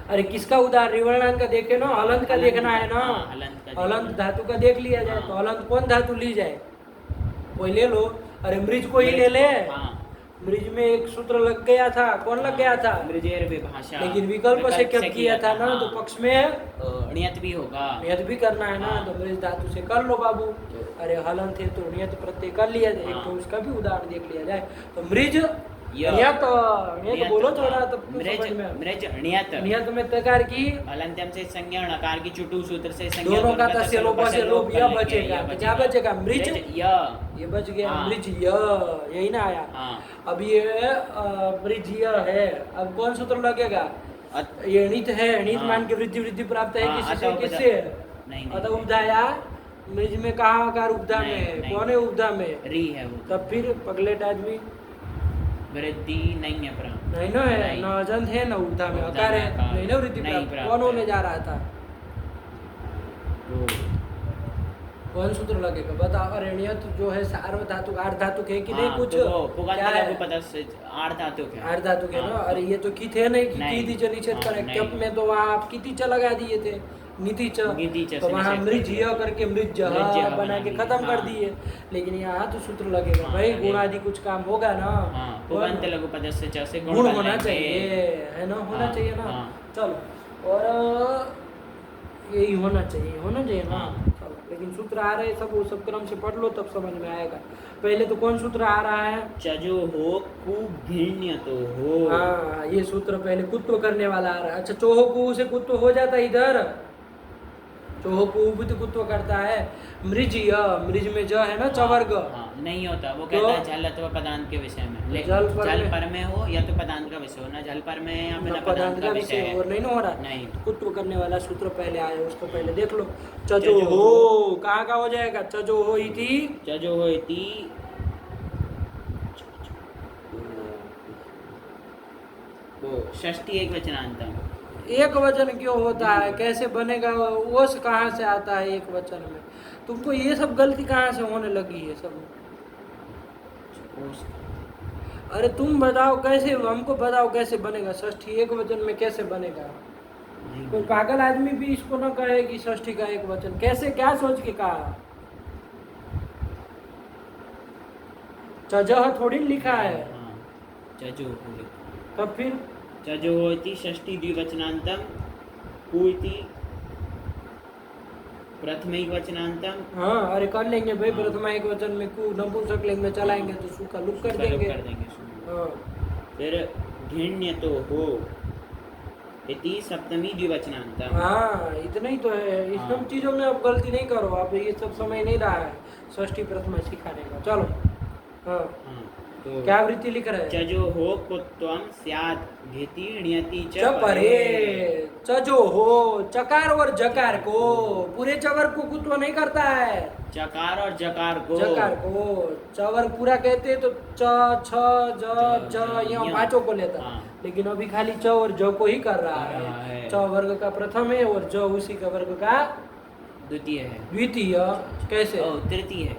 अरे किसका उदाहरण? रिवर्णांत का देखे ना, हलंत का देखना है ना। हाँ, हलंत का हलंत देखना। धातु का देख लिया जाए। हाँ। तो हलंत कौन धातु ली जाए? कोई ले लो। अरे मृज को ही ले ले। हाँ। मृज में एक सूत्र लग गया था। कौन लग गया था? मृजेर विभाषा। लेकिन विकल्प से क्या किया था ना, तो पक्ष में नियत भी होगा। नियत भी करना है ना। हाँ। तो मृज धातु से कर लो बाबू। अरे हलंत है तो नियत प्रत्यय कर लिया जाए। एक हाँ। तो उसका भी उदाहरण देख लिया जाए। तो मृज य। नियत, नियत बोलो थोड़ा तब तो मृज, समझ में आए। मृज नियत। नियत में तकार की हलंत्यम से संज्ञा, णकार की चुटु सूत्र से संज्ञा, दोनों का वर्गतः तस्य लोपा से लोप कर यह लेंगे, बचेगा। यह तो क्या बचेगा? मृज य। ये बच गया। हाँ। मृज य, यही ना आया। हाँ। अब ये मृज य है। अब कौन सूत्र लगेगा? अत- ये णित है। णित हाँ। मान के वृद्धि वृद्धि प्राप्त है। हाँ, किसी अतः से? किससे? नहीं, नहीं। अतः उपधाया। मृज में कहाँ आकार? उपधा में नहीं, है। नहीं। कौन है उपधा में? री है वो। तब फिर पगलेट आदमी वृद्धि नहीं है प्राण। नहीं ना है। नहीं। न अजंत है न उपधा में उपधा आकार में है। आकार। नहीं ना वृद्धि नहीं प्राप्त। प्राप्त कौन होने है। जा रहा था? तो कौन सूत्र लगेगा बताओ। अरे नियत जो है सार्व धातु अर्ध धातु है कि नहीं? हाँ, कुछ तो वो पुगंत क्या है? लघु पद से आठ धातु के। अर्ध धातु के ना। हाँ, अरे ये तो की थे नहीं कि नहीं। की दी निषेध हाँ, करे। नहीं। कप में तो वहाँ आप की च लगा दिए थे। नीति च नीति च तो से वहाँ निषेध मृज कर दिया। य करके मृज मृज बना बना के दिए। खत्म कर हाँ। दिए। लेकिन यहाँ तो सूत्र लगेगा हाँ, भाई। लगेगा। गुणादि कुछ काम होगा ना। हाँ, कौन? पुगंत लघु पद से च से गुण बन होना लेंगे। चाहिए, है ना। होना हाँ, चाहिए ना। हाँ। चलो और यही होना चाहिए ना। हाँ। चलो लेकिन सूत्र आ रहे हैं सब, वो सब क्रम से पढ़ लो तब समझ में आएगा। पहले तो कौन सूत्र आ रहा है? चजो हो कु घृण्य तो हो। हाँ ये सूत्र पहले कुत्व करने वाला आ रहा है। अच्छा चोहो कु से कुत्व हो जाता है इधर। चोहो कु भी तो कुत्व करता है। मृज य, मृज में ज है ना चवर्ग। हाँ, नहीं होता वो कहता है जल अथवा पदांत के विषय में। लेकिन जल पर जल में- पर में हो या तो पदांत का विषय हो, ना जल पर में या फिर न ना पदांत का विषय है। और नहीं ना हो रहा। नहीं। कुत्व करने वाला सूत्र पहले आया, उसको पहले देख लो। चजो चजो हो कहाँ का हो जाएगा? चजो हो इति चजो हो इति वो षष्ठी एक वचनांतम। एक वचन क्यों होता है? कैसे बनेगा? ओस कहाँ से आता है एक वचन में? तुमको ये सब गलती कहाँ से होने लगी है सब? अरे तुम बताओ कैसे, हमको बताओ कैसे बनेगा षष्ठी एक वचन में? कैसे बनेगा? कोई पागल आदमी भी इसको ना कहे कि षष्ठी का एक वचन। कैसे, क्या सोच के कहा? चजह थोड़ी लिखा है। हाँ, चजो हो। तब फिर चजो हो इति षष्ठी द्विवचनांतम कु इति प्रथमैक वचनांतम। हाँ अरे कर लेंगे भाई। हाँ। प्रथमा एक वचन में कु नपुंसक लिंग में चलाएंगे तो सु का लुक कर उसका लोप देंगे। कर देंगे। हाँ फिर घृण्य तो हो इति सप्तमी द्विवचनांतम। हाँ इतना ही तो है। इन सब हाँ। चीजों में अब गलती नहीं करो। अब ये सब समय नहीं रहा है षष्ठी प्रथमा सिखाने का। चलो हाँ हाँ, तो क्या वृत्ति लिख रहे हैं? चजो हो कुत्वम स्यात् घिति ण्यति च च परे। चजो हो चकार और जकार को, पूरे चवर को कुत्व नहीं करता है। चकार और जकार को। जकार को चवर पूरा कहते हैं तो च छ ज ज यहाँ य। पांचों को लेता है। हाँ। लेकिन अभी खाली च और ज को ही कर रहा कर रहा है। है। च वर्ग का प्रथम है और ज उसी का वर्ग का द्वितीय है। द्वितीय। कैसे? ओ तृतीय है।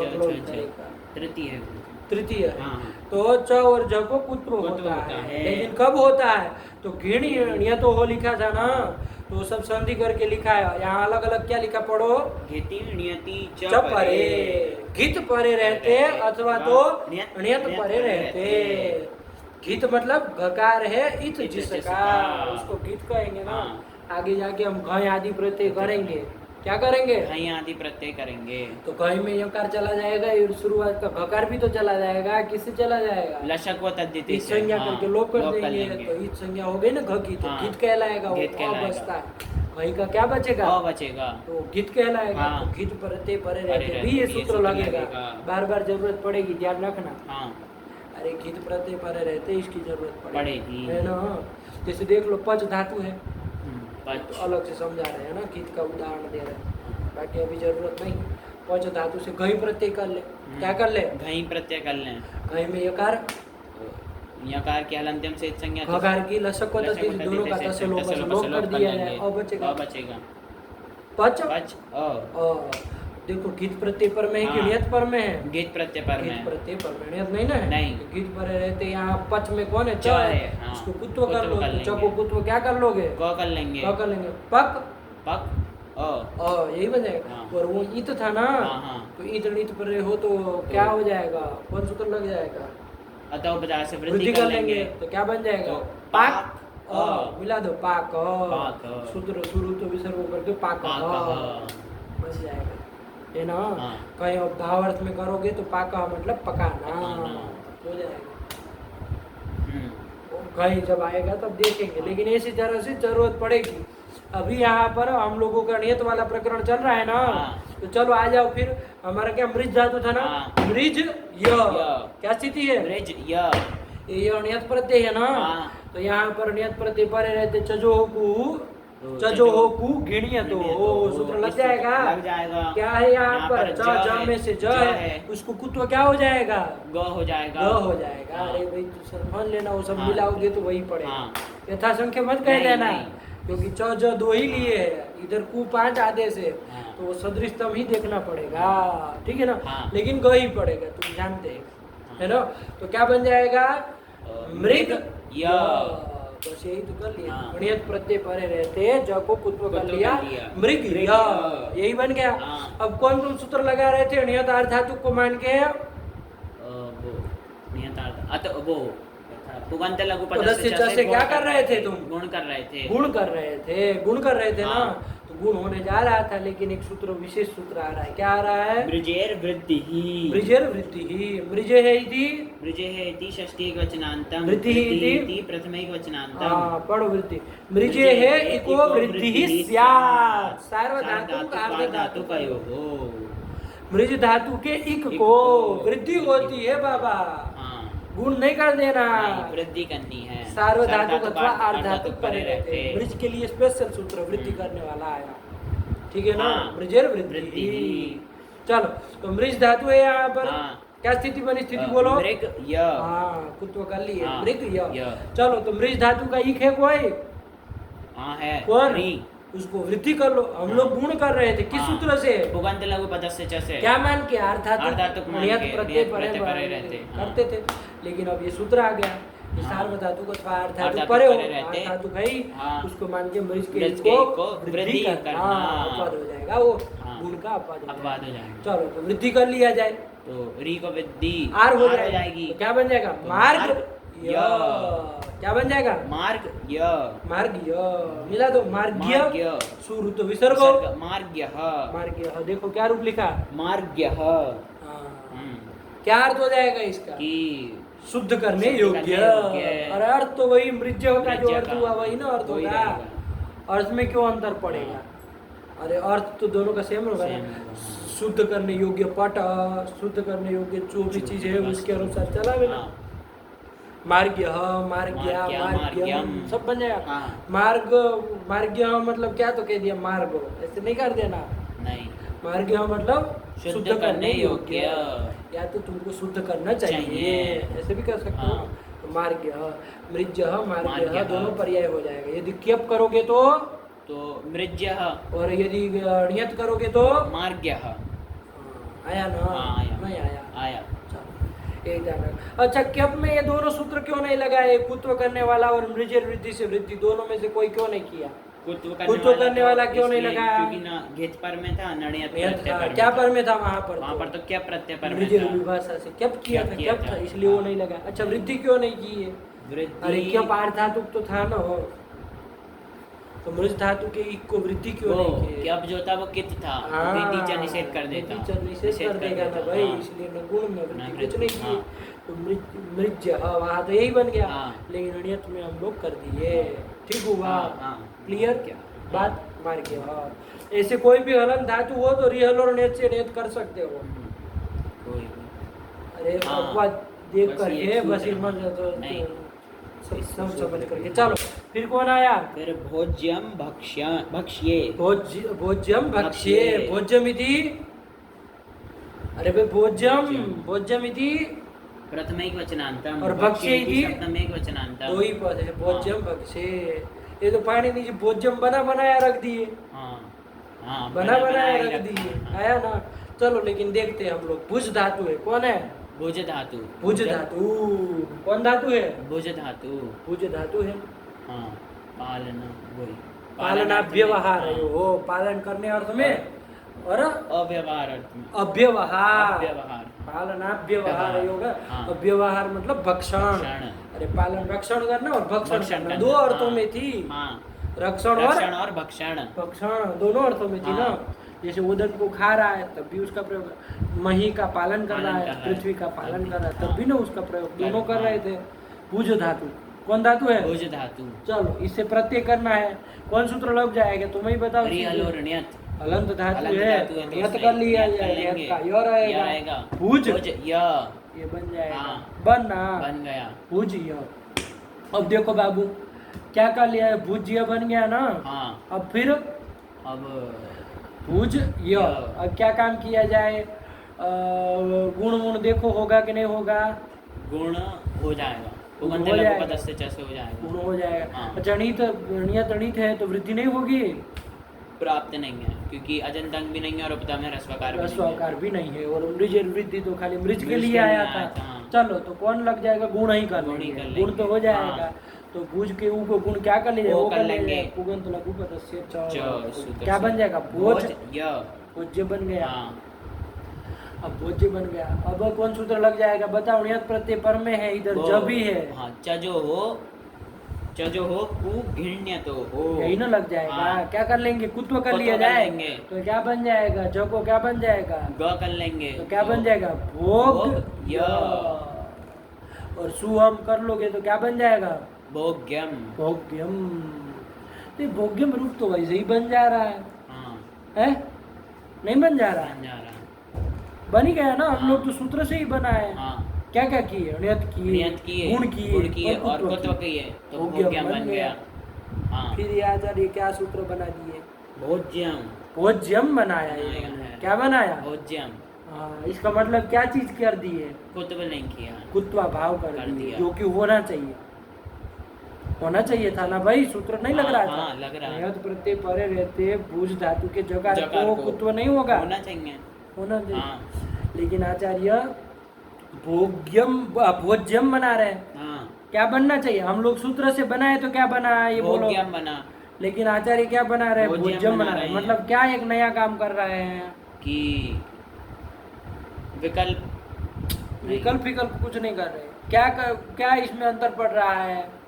बकलोल करेगा। तृतीय है। तृतीय है। हाँ। तो च और ज को कुत्व कुत्व होता होता है। है। लेकिन कब होता है? तो घृण्य तो हो लिखा था ना। तो सब संधि करके लिखा है। यहाँ अलग अलग क्या लिखा पढ़ो, घेति ण्यति च च परे, घित परे रहते अथवा तो ण्यत ण्यत परे रहते। घित मतलब घकार है इत जिसका, उसको घित कहेंगे ना। आगे जाके हम घय आदि प्रत्यय करेंगे, क्या करेंगे, घई आदि प्रत्यय करेंगे। तो घय में यकार चला जाएगा और शुरुआत का घकार भी तो चला जाएगा, किससे चला जाएगा, लशक व तद्धिति इत संज्ञा करके लोप कर लोप देंगे, तो इत संज्ञा हो गई ना घ की, तो हाँ। घित कहलाएगा, घित वो कहलाएगा। बचता है, घई का क्या बचेगा, अ बचेगा, तो घित कहलाएगा। हाँ। तो घित परते परे परे रहते भी ये रहते, ये सूत्र सूत्र लगेगा, लगेगा। बार बार जरूरत पड़ेगी, ध्यान रखना। हाँ अरे घित प्रत्यय परे रहते इसकी जरूरत पड़ेगी। है ना। जैसे देख लो पच धातु है, पच तो अलग से समझा रहे हैं ना, घित का उदाहरण दे रहे हैं, बाकी अभी जरूरत नहीं। पच धातु से घई प्रत्यय कर ले, क्या कर ले, घई प्रत्यय कर लें। घई में यकार, यकार के हलंत्यम से संज्ञा घकार की लसक को तद्धित दोनों का तस्य लोप कर दिया है, अब बचेगा बचेगा पच पच अ। देखो घित प्रत्यय पर में है कि हाँ। नियत पर में है, घित प्रत्यय पर घित में प्रत्यय पर में, नियत नहीं ना है। नहीं। तो घित पर रहते यहाँ पच में कौन है, च च है, है, हाँ। उसको कुत्व कर लो, कुत्व कर तो च लेंगे। को कुत्व क्या कर लोगे, क कर लेंगे, क्या कर लेंगे, पक पक अ। यही बन जाएगा। हाँ। और वो इत था ना, हाँ, हाँ। तो इत नीत पर हो तो क्या हो जाएगा, कौन सूत्र लग जाएगा, अतः उपचार से वृद्धि वृद्धि कर लेंगे, तो क्या बन जाएगा, तो पाक अ। मिला दो, पाक पाक। सूत्र शुरू तो विसर्ग करके पाक पाक बन जाएगा, है ना। हाँ। कहीं और भाव अर्थ में करोगे तो पाका मतलब पकाना पकाना। हो जाएगा। हम्म। कहीं जब आएगा तब देखेंगे, लेकिन ऐसी तरह से जरूरत पड़ेगी। अभी यहाँ पर हम लोगों का नियत वाला प्रकरण चल रहा है ना, हाँ। तो चलो आ जाओ फिर। हमारा क्या मृज धातु था ना, हाँ। मृज क्या स्थिति है, मृज य ये नियत प्रत्यय है ना। हाँ। तो यहाँ पर नियत प्रत्यय परे रहते चजो चजो होकु घिणिय तो सूत्र लग जाएगा, लग जाएगा। क्या है यहाँ पर ज ज है, में से ज ज है, है। उसको कुत्व क्या हो जाएगा, ग हो जाएगा, ग हो जाएगा। हाँ। अरे भाई तू समझ लेना, वो सब हाँ। मिलाओगे तो वही पड़ेगा। हाँ। यथा संख्या मत कह नहीं, देना, नहीं। क्योंकि च ज दो ही लिए है, इधर कु 5 आदेश है, हाँ। तो वो सदृशतम ही देखना पड़ेगा, ठीक है ना। हाँ। लेकिन ग ही पड़ेगा, तुम जानते हैं, है ना। तो क्या बन जाएगा, मृग य। बस यही तो कर लिया। हाँ। नियत प्रत्यय परे रहते ज को कुत्व कर कुत्व लिया, कर लिया। मृग मृग य, यही बन गया। हाँ। अब कौन कौन सूत्र लगा रहे थे, नियत अर्थ धातु को मान के, वो नियतार्थ अत वो पुगंत लघु पदस्य च से क्या कर रहे थे तुम, गुण कर रहे थे, गुण कर रहे थे, गुण कर रहे थे ना। हाँ। तो गुण होने जा रहा था, लेकिन एक सूत्र विशेष सूत्र आ रहा है, क्या आ रहा है, मृजेर वृद्धि ही, मृजेर वृद्धि ही, मृजे है इति, मृजे है इति षष्ठी एकवचनान्तं, वृद्धि इति इति प्रथम एकवचनान्तं, हाँ पढ़ो वृद्धि, मृजे है इको वृद्धि ही स्यात्, सार्वधातुक सार्वधातुकयोः, मृज धातु के इक को वृद्धि होती है बाबा, हाँ। गुण नहीं कर देना, नहीं, वृद्धि करनी है। सार्वधातुक अथवा अर्धातुक अर्धातुक परे रहते हैं। मृज के लिए स्पेशल सूत्र वृद्धि करने वाला आया, ठीक है ना। हाँ। मृजेर वृद्धि वृद्धि। चलो, तो मृज धातु है यहाँ पर, हाँ। क्या स्थिति बनी, स्थिति बोलो, मृग य, हाँ कुत्व कर लिए, हाँ। मृग य। य। चलो, तो मृज धातु का इक है कोई, हाँ है, कौन, री, उसको वृद्धि कर लो। हम लोग गुण कर रहे थे, किस हाँ। सूत्र से, पुगंत लघु पदस्य च से, क्या मान के, अर्धातुक अर्धातुक मान नियत के, प्रत्यय नियत परे प्रत्यय परे रहते, हाँ। करते थे। लेकिन अब ये सूत्र आ गया कि हाँ। सार्वधातुक अथवा अर्धातुक अर्धातुक परे हो, परे रहते, अर्धातुक है ही, हाँ। उसको मान के मृज के मृज को को वृद्धि वृद्धि करना, करना। अपवाद हो जाएगा, वो हाँ। गुण का अपवाद हो अपवाद हो जाएगा। जाएगा। चलो, तो वृद्धि कर लिया जाए, तो री को वृद्धि आर हो जाएगी, तो क्या बन जाएगा, तो मार्ग मार्ग य, य। क्या बन जाएगा, मार्ग य, मार्ग्य, मिला दो, मार्ग्य, मार्ग्य, शुरू तो विसर्ग हो, मार्ग्यः, मार्ग्य, देखो क्या रूप लिखा, मार्ग्यः, हाँ। हम्म, क्या अर्थ हो जाएगा इसका, कि शुद्ध करने शुद्ध योग्य, करने योग्य। और अर्थ तो वही मृज्य का जो मृज्य अर्थ का, हुआ वही ना अर्थ वही होगा, रहेगा। अर्थ में क्यों अंतर पड़ेगा, अरे अर्थ तो दोनों का सेम होगा सेम ना। होगा। शुद्ध करने योग्य पट, शुद्ध करने योग्य जो भी चीज है उसके अनुसार चला भी ना। हाँ। मार्ग्य, मार्ग्या, मार्ग्या, मार्ग्यम, मार्ग्यम। सब बन जाएगा। हाँ। मार्ग, मार्ग्य मतलब क्या, तो कह दिया मार्ग, ऐसे नहीं कर देना। नहीं, मार्ग्य मतलब शुद्ध करने योग्य, या तो तुमको शुद्ध करना चाहिए, ऐसे भी कर सकते हो। हाँ। तो मार्ग्य, मृज्य, मार्ग्य मार्ग्यः। दोनों पर्याय हो जाएगा। यदि क्यप करोगे तो मृज्यः, और यदि नियत करोगे तो मार्ग्यः, आया ना, हाँ, आया। नहीं आया, आया। चलो, एक जाना। अच्छा, क्यप में ये दोनों सूत्र क्यों नहीं लगाए, कुत्व करने वाला और मृजेर वृद्धि से वृद्धि, दोनों में से कोई क्यों नहीं किया, कुत्व करने वाला क्यों नहीं इसलिए लगाया? क्योंकि ना घेत पर में था नणियत नियत प्रत्यय था। पर में क्या था। पर में था वहां पर? वहां पर तो क्या प्रत्यय पर में वृद्धि था? विभाषा से क्या किया था? किया क्या था? था। इसलिए वो हाँ। नहीं लगा। अच्छा, वृद्धि क्यों नहीं की है? वृद्धि अरे क्या पार धातु तो था ना वो, तो मृज धातु के इक को वृद्धि क्यों वो नहीं की? कि अब जो था वो कित था, हाँ, वृद्धि च निषेध कर देता, निषेध कर देगा ना भाई, हाँ। इसलिए न गुण में ना वृद्धि वृद्धि, कुछ नहीं की। हाँ। तो मृज वहां तो यही बन गया, हाँ। लेकिन अनियत में हम लोग कर दिए। ठीक हुआ? हाँ, हाँ। क्लियर? क्या? बात मार के। हाँ, ऐसे कोई भी हलन धातु हो तो रिहल और नियत से नियत कर सकते हो। कोई अरे हाँ, अपवाद देख बस करके ये बस सूत्र, इमन तो नहीं। सब समझ करके चलो। फिर कौन आया? फिर भोज्यम भक्ष्ये। भोज्यम भक्ष्ये। भोज्यम इति, अरे भाई भोज्यम, भोज्यम इति प्रथमैक वचनांतम और भक्ष्ये इति सप्तमैक वचनांतम। दो ही पद है। भोज्यम भक्ष्ये। ये तो पानी नीचे भोज्यम बना बनाया रख दिए, हाँ, हाँ, बना बनाया ही रख रखा, दिए। हाँ। आया ना? चलो लेकिन देखते हैं हम लोग। भुज धातु है, कौन है? भुज धातु। भुज धातु। कौन धातु है? भुज धातु। भुज धातु है। हाँ, पालन वही पालना व्यवहार है वो, पालन करने अर्थ में, और अव्यवहार अर्थ में। अव्यवहार। अव्यवहार। पालना व्यवहार होगा। हाँ। अव्यवहार मतलब भक्षण। भक्षण। अरे पालन रक्षण करना और भक्षण भक्षण करना, करना, दो अर्थों हाँ। में थी। हाँ, रक्षण और भक्षण। भक्षण दोनों अर्थों में थी हाँ। ना। जैसे उदक को खा रहा है तब भी उसका प्रयोग, मही का पालन कर रहा है, पृथ्वी का पालन कर रहा है तब भी ना उसका प्रयोग, दोनों कर रहे थे। भुज धातु। कौन धातु है? भुज धातु। चलो इससे प्रत्यय करना है। कौन सूत्र लग जाएगा तुम ही बताओ। रिहल और नियत। हलंत धातु हलंत है, धातु है तो नियत इसमें कर लिया नियत कर जाएगा, लेंगे। का यो रहेगा। भुज य ये बन जाएगा। हाँ। बनना बन गया। भुज य। अब देखो बाबू क्या कर लिया है? भुज य बन गया ना। हाँ, अब फिर अब भुज य। अब क्या काम किया जाए? गुण गुण देखो होगा कि नहीं होगा? गुण हो जाएगा, उगंत हो लघु जाएगा। पदस्य च से हो जाएगा। गुण हो जाएगा। हाँ। अच्छा नियत अणित है तो वृद्धि नहीं होगी? प्राप्त नहीं है क्योंकि अजंत अंग भी नहीं है और उपदा में रस्वकार भी नहीं है। रस्वकार भी नहीं है, और मृज वृद्धि तो खाली मृज के मृज लिए के आया लिए था। आया था, हाँ। चलो तो कौन लग जाएगा? गुण ही कर गुण ही लेंगे। कर गुण तो लेंगे। हो जाएगा। हाँ। तो भुज के ऊ को गुण क्या कर लीजिए? वो वो कर कर लेंगे। लेंगे। पुगंत लघु पदस्य च। च सूत्र क्या से। बन जाएगा? भोज। य। भोज्य बन गया। हाँ, अब भोज्य बन गया। अब कौन सूत्र लग जाएगा? बताओ। नियत प्रत्यय पर में है, इधर वो- ज भी है। हाँ, च जो हो कु घिण्य तो हो। यही ना लग जाएगा। हाँ। क्या कर लेंगे? कुत्व कर कुत्व लिया कर जाए लेंगे। तो क्या बन जाएगा? ज को क्या बन जाएगा? ग कर लेंगे तो क्या बन जाएगा? भोग भोग य। और सु हम कर लोगे तो क्या बन जाएगा? भोग्यम। भोग्यम। तो ये भोग्यम रूप तो वैसे ही बन जा रहा है, हाँ, है? नहीं बन जा रहा बन है? जा रहा। बन ही गया ना। हम हाँ। लोग तो सूत्र से ही बना है। हाँ, क्या क्या किए? नियत किए, नियत किए, गुण किए और कुत्व किए तो भोग्यम भोग्यम बन बन गया। हाँ, फिर ये आचार्य क्या सूत्र बना दिए? भोज्यम। भोज्यम बनाया बनाया इन्होंने। है। क्या बनाया? भोज्यम। हाँ, इसका मतलब क्या चीज कर दी है? कुत्व नहीं किया। कुत्वा भाव कर कर दिए, दिया। जो कि होना चाहिए। होना चाहिए था ना भाई, सूत्र नहीं लग रहा था। हाँ, लग रहा है। नियत प्रत्यय परे रहते भुज धातु के जकार जकार को को कुत्व नहीं होगा? होना चाहिए। होना चाहिए। हाँ, लेकिन आचार्य भोज्यम बना रहे हैं। हाँ, क्या बनना चाहिए? हम लोग सूत्र से बनाए तो क्या बना ये बोलो। भोग्यम बना लेकिन आचार्य क्या बना रहे हैं? भोज्यम भोज्यम बना बना रहे रहे हैं। हैं। मतलब क्या एक नया काम कर रहे हैं? कि विकल्प विकल्प कुछ नहीं कर रहे। क्या इसमें अंतर पड़ रहा है?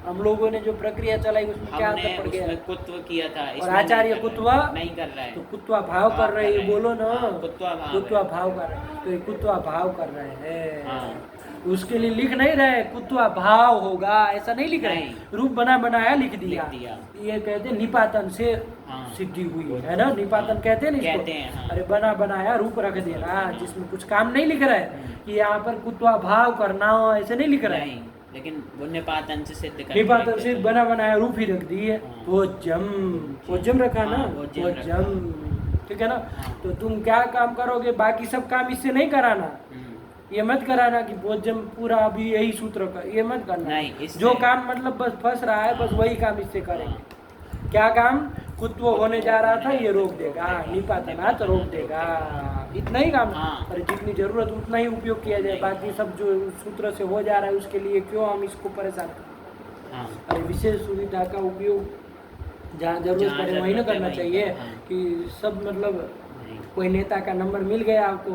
हम लोगों ने जो प्रक्रिया चलाई उसमें क्या हमने अंतर पड़ गया? उसमें कुत्व किया था, और इसमें आचार्य नहीं कर कुत्व रहा है। नहीं कर रहा है। तो कुत्वा भाव कर रहे हैं, ये बोलो ना। हाँ, कुत्वा भाव कुत्वा है। भाव कर रहे हैं, तो ये कुत्वा भाव कर रहे हैं। हाँ। उसके लिए लिख नहीं रहे कुत्वा भाव होगा, ऐसा नहीं लिख रहे। नहीं। रूप बनाया लिख दिया। लिख दिया। ये कहते हैं निपातन से हाँ। सिद्धि हुई है ना। निपातन कहते हैं ना इसको। कहते हैं, हाँ। अरे बनाया रूप रख देना, जिसमें कुछ काम नहीं लिख रहा है हम्म। कि यहाँ पर कुत्वा भाव करना हो, ऐसे नहीं लिख रहा है। नहीं, लेकिन वो निपातन से सिद्ध कर निपातन से बनाया रूप ही रख दिए। हाँ। भोज्यम रखा ना। हाँ, भोज्यम रखा। भोज्यम, ठीक है ना। हाँ। तो तुम क्या काम करोगे? बाकी सब काम इससे नहीं कराना। ये मत कराना कि भोज्यम पूरा अभी यही सूत्र का, ये मत करना। नहीं, इससे- जो काम मतलब बस फंस रहा है बस वही काम इससे करेंगे। क्या काम? कुत्व होने जा रहा था, ये रोक देगा। निपातनाथ रोक देगा, इतना ही काम। हाँ। और जितनी जरूरत उतना ही उपयोग किया जाए। बाकी सब जो सूत्र से हो जा रहा है उसके लिए क्यों हम इसको परेशान करें? हाँ। अरे विशेष सुविधा का उपयोग जहाँ जरूरत जहाँ पड़े जरूरत वहीं ना है करना वहीं चाहिए करो, हाँ। कि सब मतलब नहीं। कोई नेता का नंबर मिल गया आपको,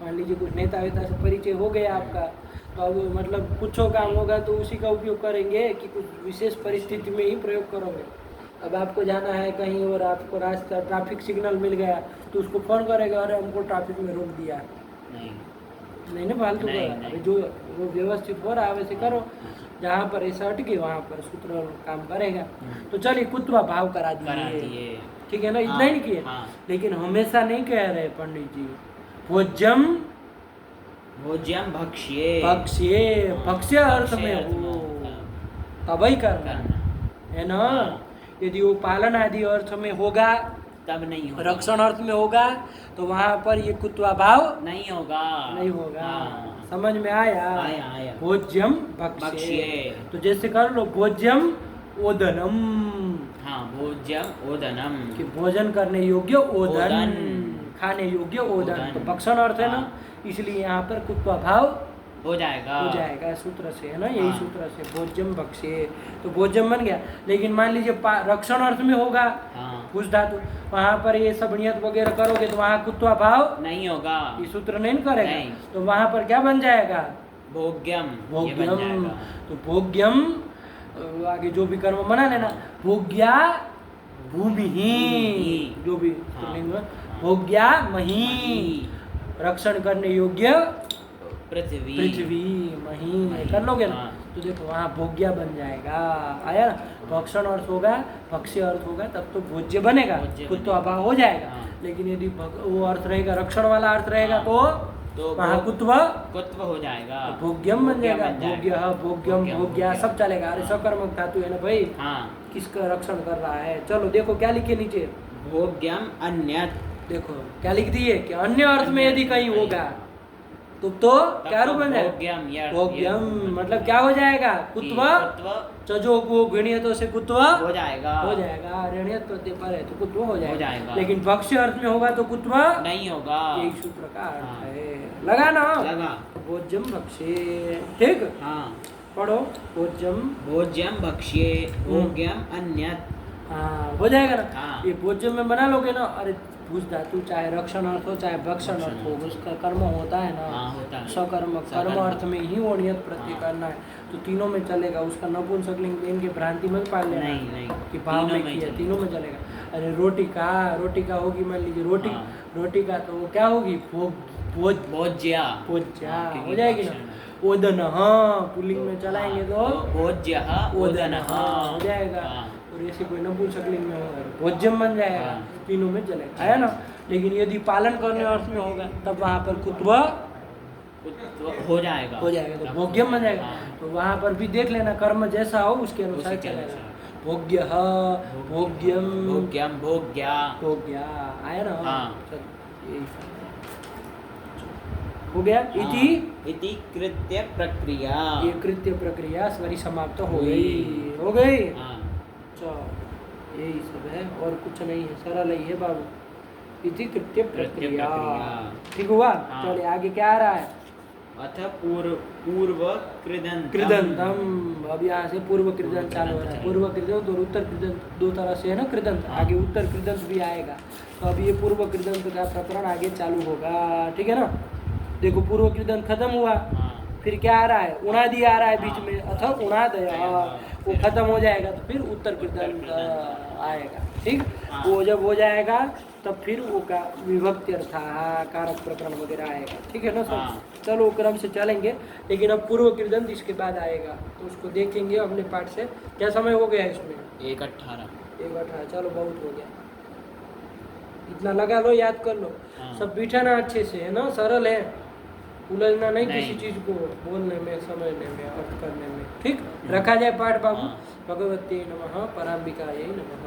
मान लीजिए कुछ नेता वेता से परिचय हो गया आपका, तो अब मतलब कुछ काम होगा तो उसी का उपयोग करेंगे कि कुछ विशेष परिस्थिति में ही प्रयोग करोगे। अब आपको जाना है कहीं और आपको रास्ता ट्रैफिक सिग्नल मिल गया तो उसको फ़ोन करेगा, अरे हमको ट्रैफिक में रोक दिया, नहीं ना फालतू नहीं, का। नहीं। अभी जो वो व्यवस्थित हो रहा है वैसे करो, जहाँ पर ऐसा अटके वहाँ पर सूत्र काम करेगा। तो चलिए कुत्वा भाव करा करा दिए, दिए। ठीक है ना, इतना हाँ, ही नहीं किए। हाँ। लेकिन हमेशा नहीं कह रहे पंडित जी, भोज्यम भोज्यम भक्ष्ये। भक्ष्ये, हाँ, भक्ष्य अर्थ भक्ष्य में अर्थ में हो होता तभी करना करना। है ना। हाँ। यदि वो पालन आदि अर्थ में होगा, तब नहीं होगा। रक्षण अर्थ में होगा तो वहाँ पर ये कुत्वा भाव नहीं होगा। नहीं होगा। हाँ। समझ में आया? आया। भोज्यम भक्ष्ये। भक्ष्ये। तो जैसे कर लो भोज्यम ओदनम, हाँ, भोज्यम ओदनम। कि भोजन करने योग्य ओदन, ओदन। खाने योग्य ओदन। ओदन। तो भक्षण अर्थ है ना, हाँ। इसलिए यहाँ पर कुत्वा भाव हो जाएगा। हो जाएगा सूत्र से, है ना, यही हाँ। सूत्र से भोज्यम भक्ष्ये। तो भोज्यम बन गया। लेकिन मान लीजिए रक्षण अर्थ में होगा, हाँ। भूष धातु, वहाँ पर ये सब नियत वगैरह करोगे तो वहाँ कुत्वा भाव नहीं होगा। ये सूत्र नहीं करेगा। नहीं। तो वहाँ पर क्या बन जाएगा? भोग्यम। ये बन भोग्यम। जाएगा। तो भोग्यम आगे जो भी कर्म बना लेना, भोग्या भूमि ही, जो भी हाँ। भोग्या मही, रक्षण करने योग्य पृथ्वी। पृथ्वी मही कर लोगे ना। हाँ। तो देखो वहाँ भोग्या बन जाएगा, आया ना। भक्षण अर्थ होगा, भक्ष्य अर्थ होगा, तब तो भोज्य बनेगा, भोज्य खुद तो बनेगा। अभाव हो जाएगा। हाँ। लेकिन यदि वो अर्थ रहेगा, रक्षण वाला अर्थ रहेगा, हाँ। तो तो वहाँ कुत्व कुत्व हो जाएगा। भोग्यम बन जाएगा। भोग्य भोग्यम भोग्यम, भोग्या सब चलेगा। अरे हाँ। सकर्मक धातु है ना भाई, हाँ। किसका रक्षण कर रहा है। चलो देखो क्या लिखे नीचे, भोग्यम अन्यत। देखो क्या लिख दिए कि अन्य अर्थ में यदि कहीं होगा तो क्या रूप बन जाएगा? भोग्यम। भोग्यम मतलब क्या हो जाएगा? कुत्व चजो को गृणीयतों से कुत्व हो जाएगा। हो जाएगा। ऋणियत प्रत्यय पर है तो कुत्व हो जाएगा। जाएगा। लेकिन भक्ष्य अर्थ में होगा तो कुत्व नहीं होगा। यही सूत्र का अर्थ हाँ। है। लगा ना? लगा। भोज्यम भक्ष्ये, ठीक। हाँ। पढ़ो भोज्यम। भोज्यम भक्ष्ये भोग्यम अन्यत। हाँ हो जाएगा ना। हाँ। ये भोज्यम में बना लोगे ना। अरे भूष धातु चाहे रक्षण अर्थ हो चाहे भक्षण अर्थ हो, उसका कर्म होता है ना। हाँ, होता है। सकर्म कर्म अर्थ में ही वो नियत प्रत्यय हाँ। करना है, तो तीनों में चलेगा। उसका नपुंसकलिंग इनके भ्रांति मत पाल लेना। नहीं। कि भाव तीनों में में किया, चलेगा। तीनों में चलेगा। अरे रोटिका होगी, मान लीजिए हाँ। रोटिका तो वो क्या होगी? भोज्या भोज्या। हो जाएगी ना। ओदन, हाँ पुल्लिंग में चलाएंगे तो भोज्य ओदन, हाँ हो जाएगा। हाँ। और ऐसे कोई नपुंसकलिंग में होगा भोज्यम बन जाएगा। हाँ। तीनों में चलेगा, है ना। लेकिन यदि पालन करने अर्थ में होगा तब वहाँ पर कुत्व हो जाएगा। तो भोग्यम बन जाएगा। हाँ। तो वहाँ पर भी देख लेना, कर्म जैसा हो उसके अनुसार उसी के चलेगा। अनुसार। भोग्य भोग्यम भोग्यम भोग्या। भोग्या, आया ना। हाँ। चल, यही हो गया। इति कृत्य प्रक्रिया। ये कृत्य प्रक्रिया सारी समाप्त हो हुई। गई। हाँ। चलो यही सब है और कुछ नहीं है, सरल ही है बाबू। इति कृत्य प्रक्रिया, ठीक हुआ। हाँ। चलिए आगे क्या आ रहा है? अथ पूर्व कृदंतम। कृदंतम। अब यहाँ से पूर्व कृदंत चालू हो रहा है। पूर्व कृदंत और उत्तर कृदंत दो तरह से है ना कृदंत। हाँ। आगे उत्तर कृदंत भी आएगा। तो अब ये पूर्व कृदंत का प्रकरण आगे चालू होगा, ठीक है ना। देखो पूर्व कृदंत खत्म हुआ, हाँ। फिर क्या आ रहा है? उणादि आ रहा है बीच हाँ। में, अथ उणादय, वो खत्म हो जाएगा तो फिर उत्तर कृदंत आएगा, ठीक। हाँ। वो जब हो जाएगा तब फिर वो का विभक्ति अर्थ कारक प्रकरण वगैरह आएगा, ठीक है ना सब। हाँ। चलो क्रम से चलेंगे, लेकिन अब पूर्व कृदंत इसके बाद आएगा तो उसको देखेंगे अपने पाठ से। क्या समय हो गया इसमें? 1:18। 1:18। चलो बहुत हो गया, इतना लगा लो, याद कर लो। हाँ। सब बिठाना अच्छे से, है ना, सरल है, उलझना नहीं नहीं। किसी चीज को बोलने में, समझने में, अर्थ करने में, ठीक। रखा जाए पाठ बाबू। हाँ। भगवते नमः, पराम्बिकायै नमः।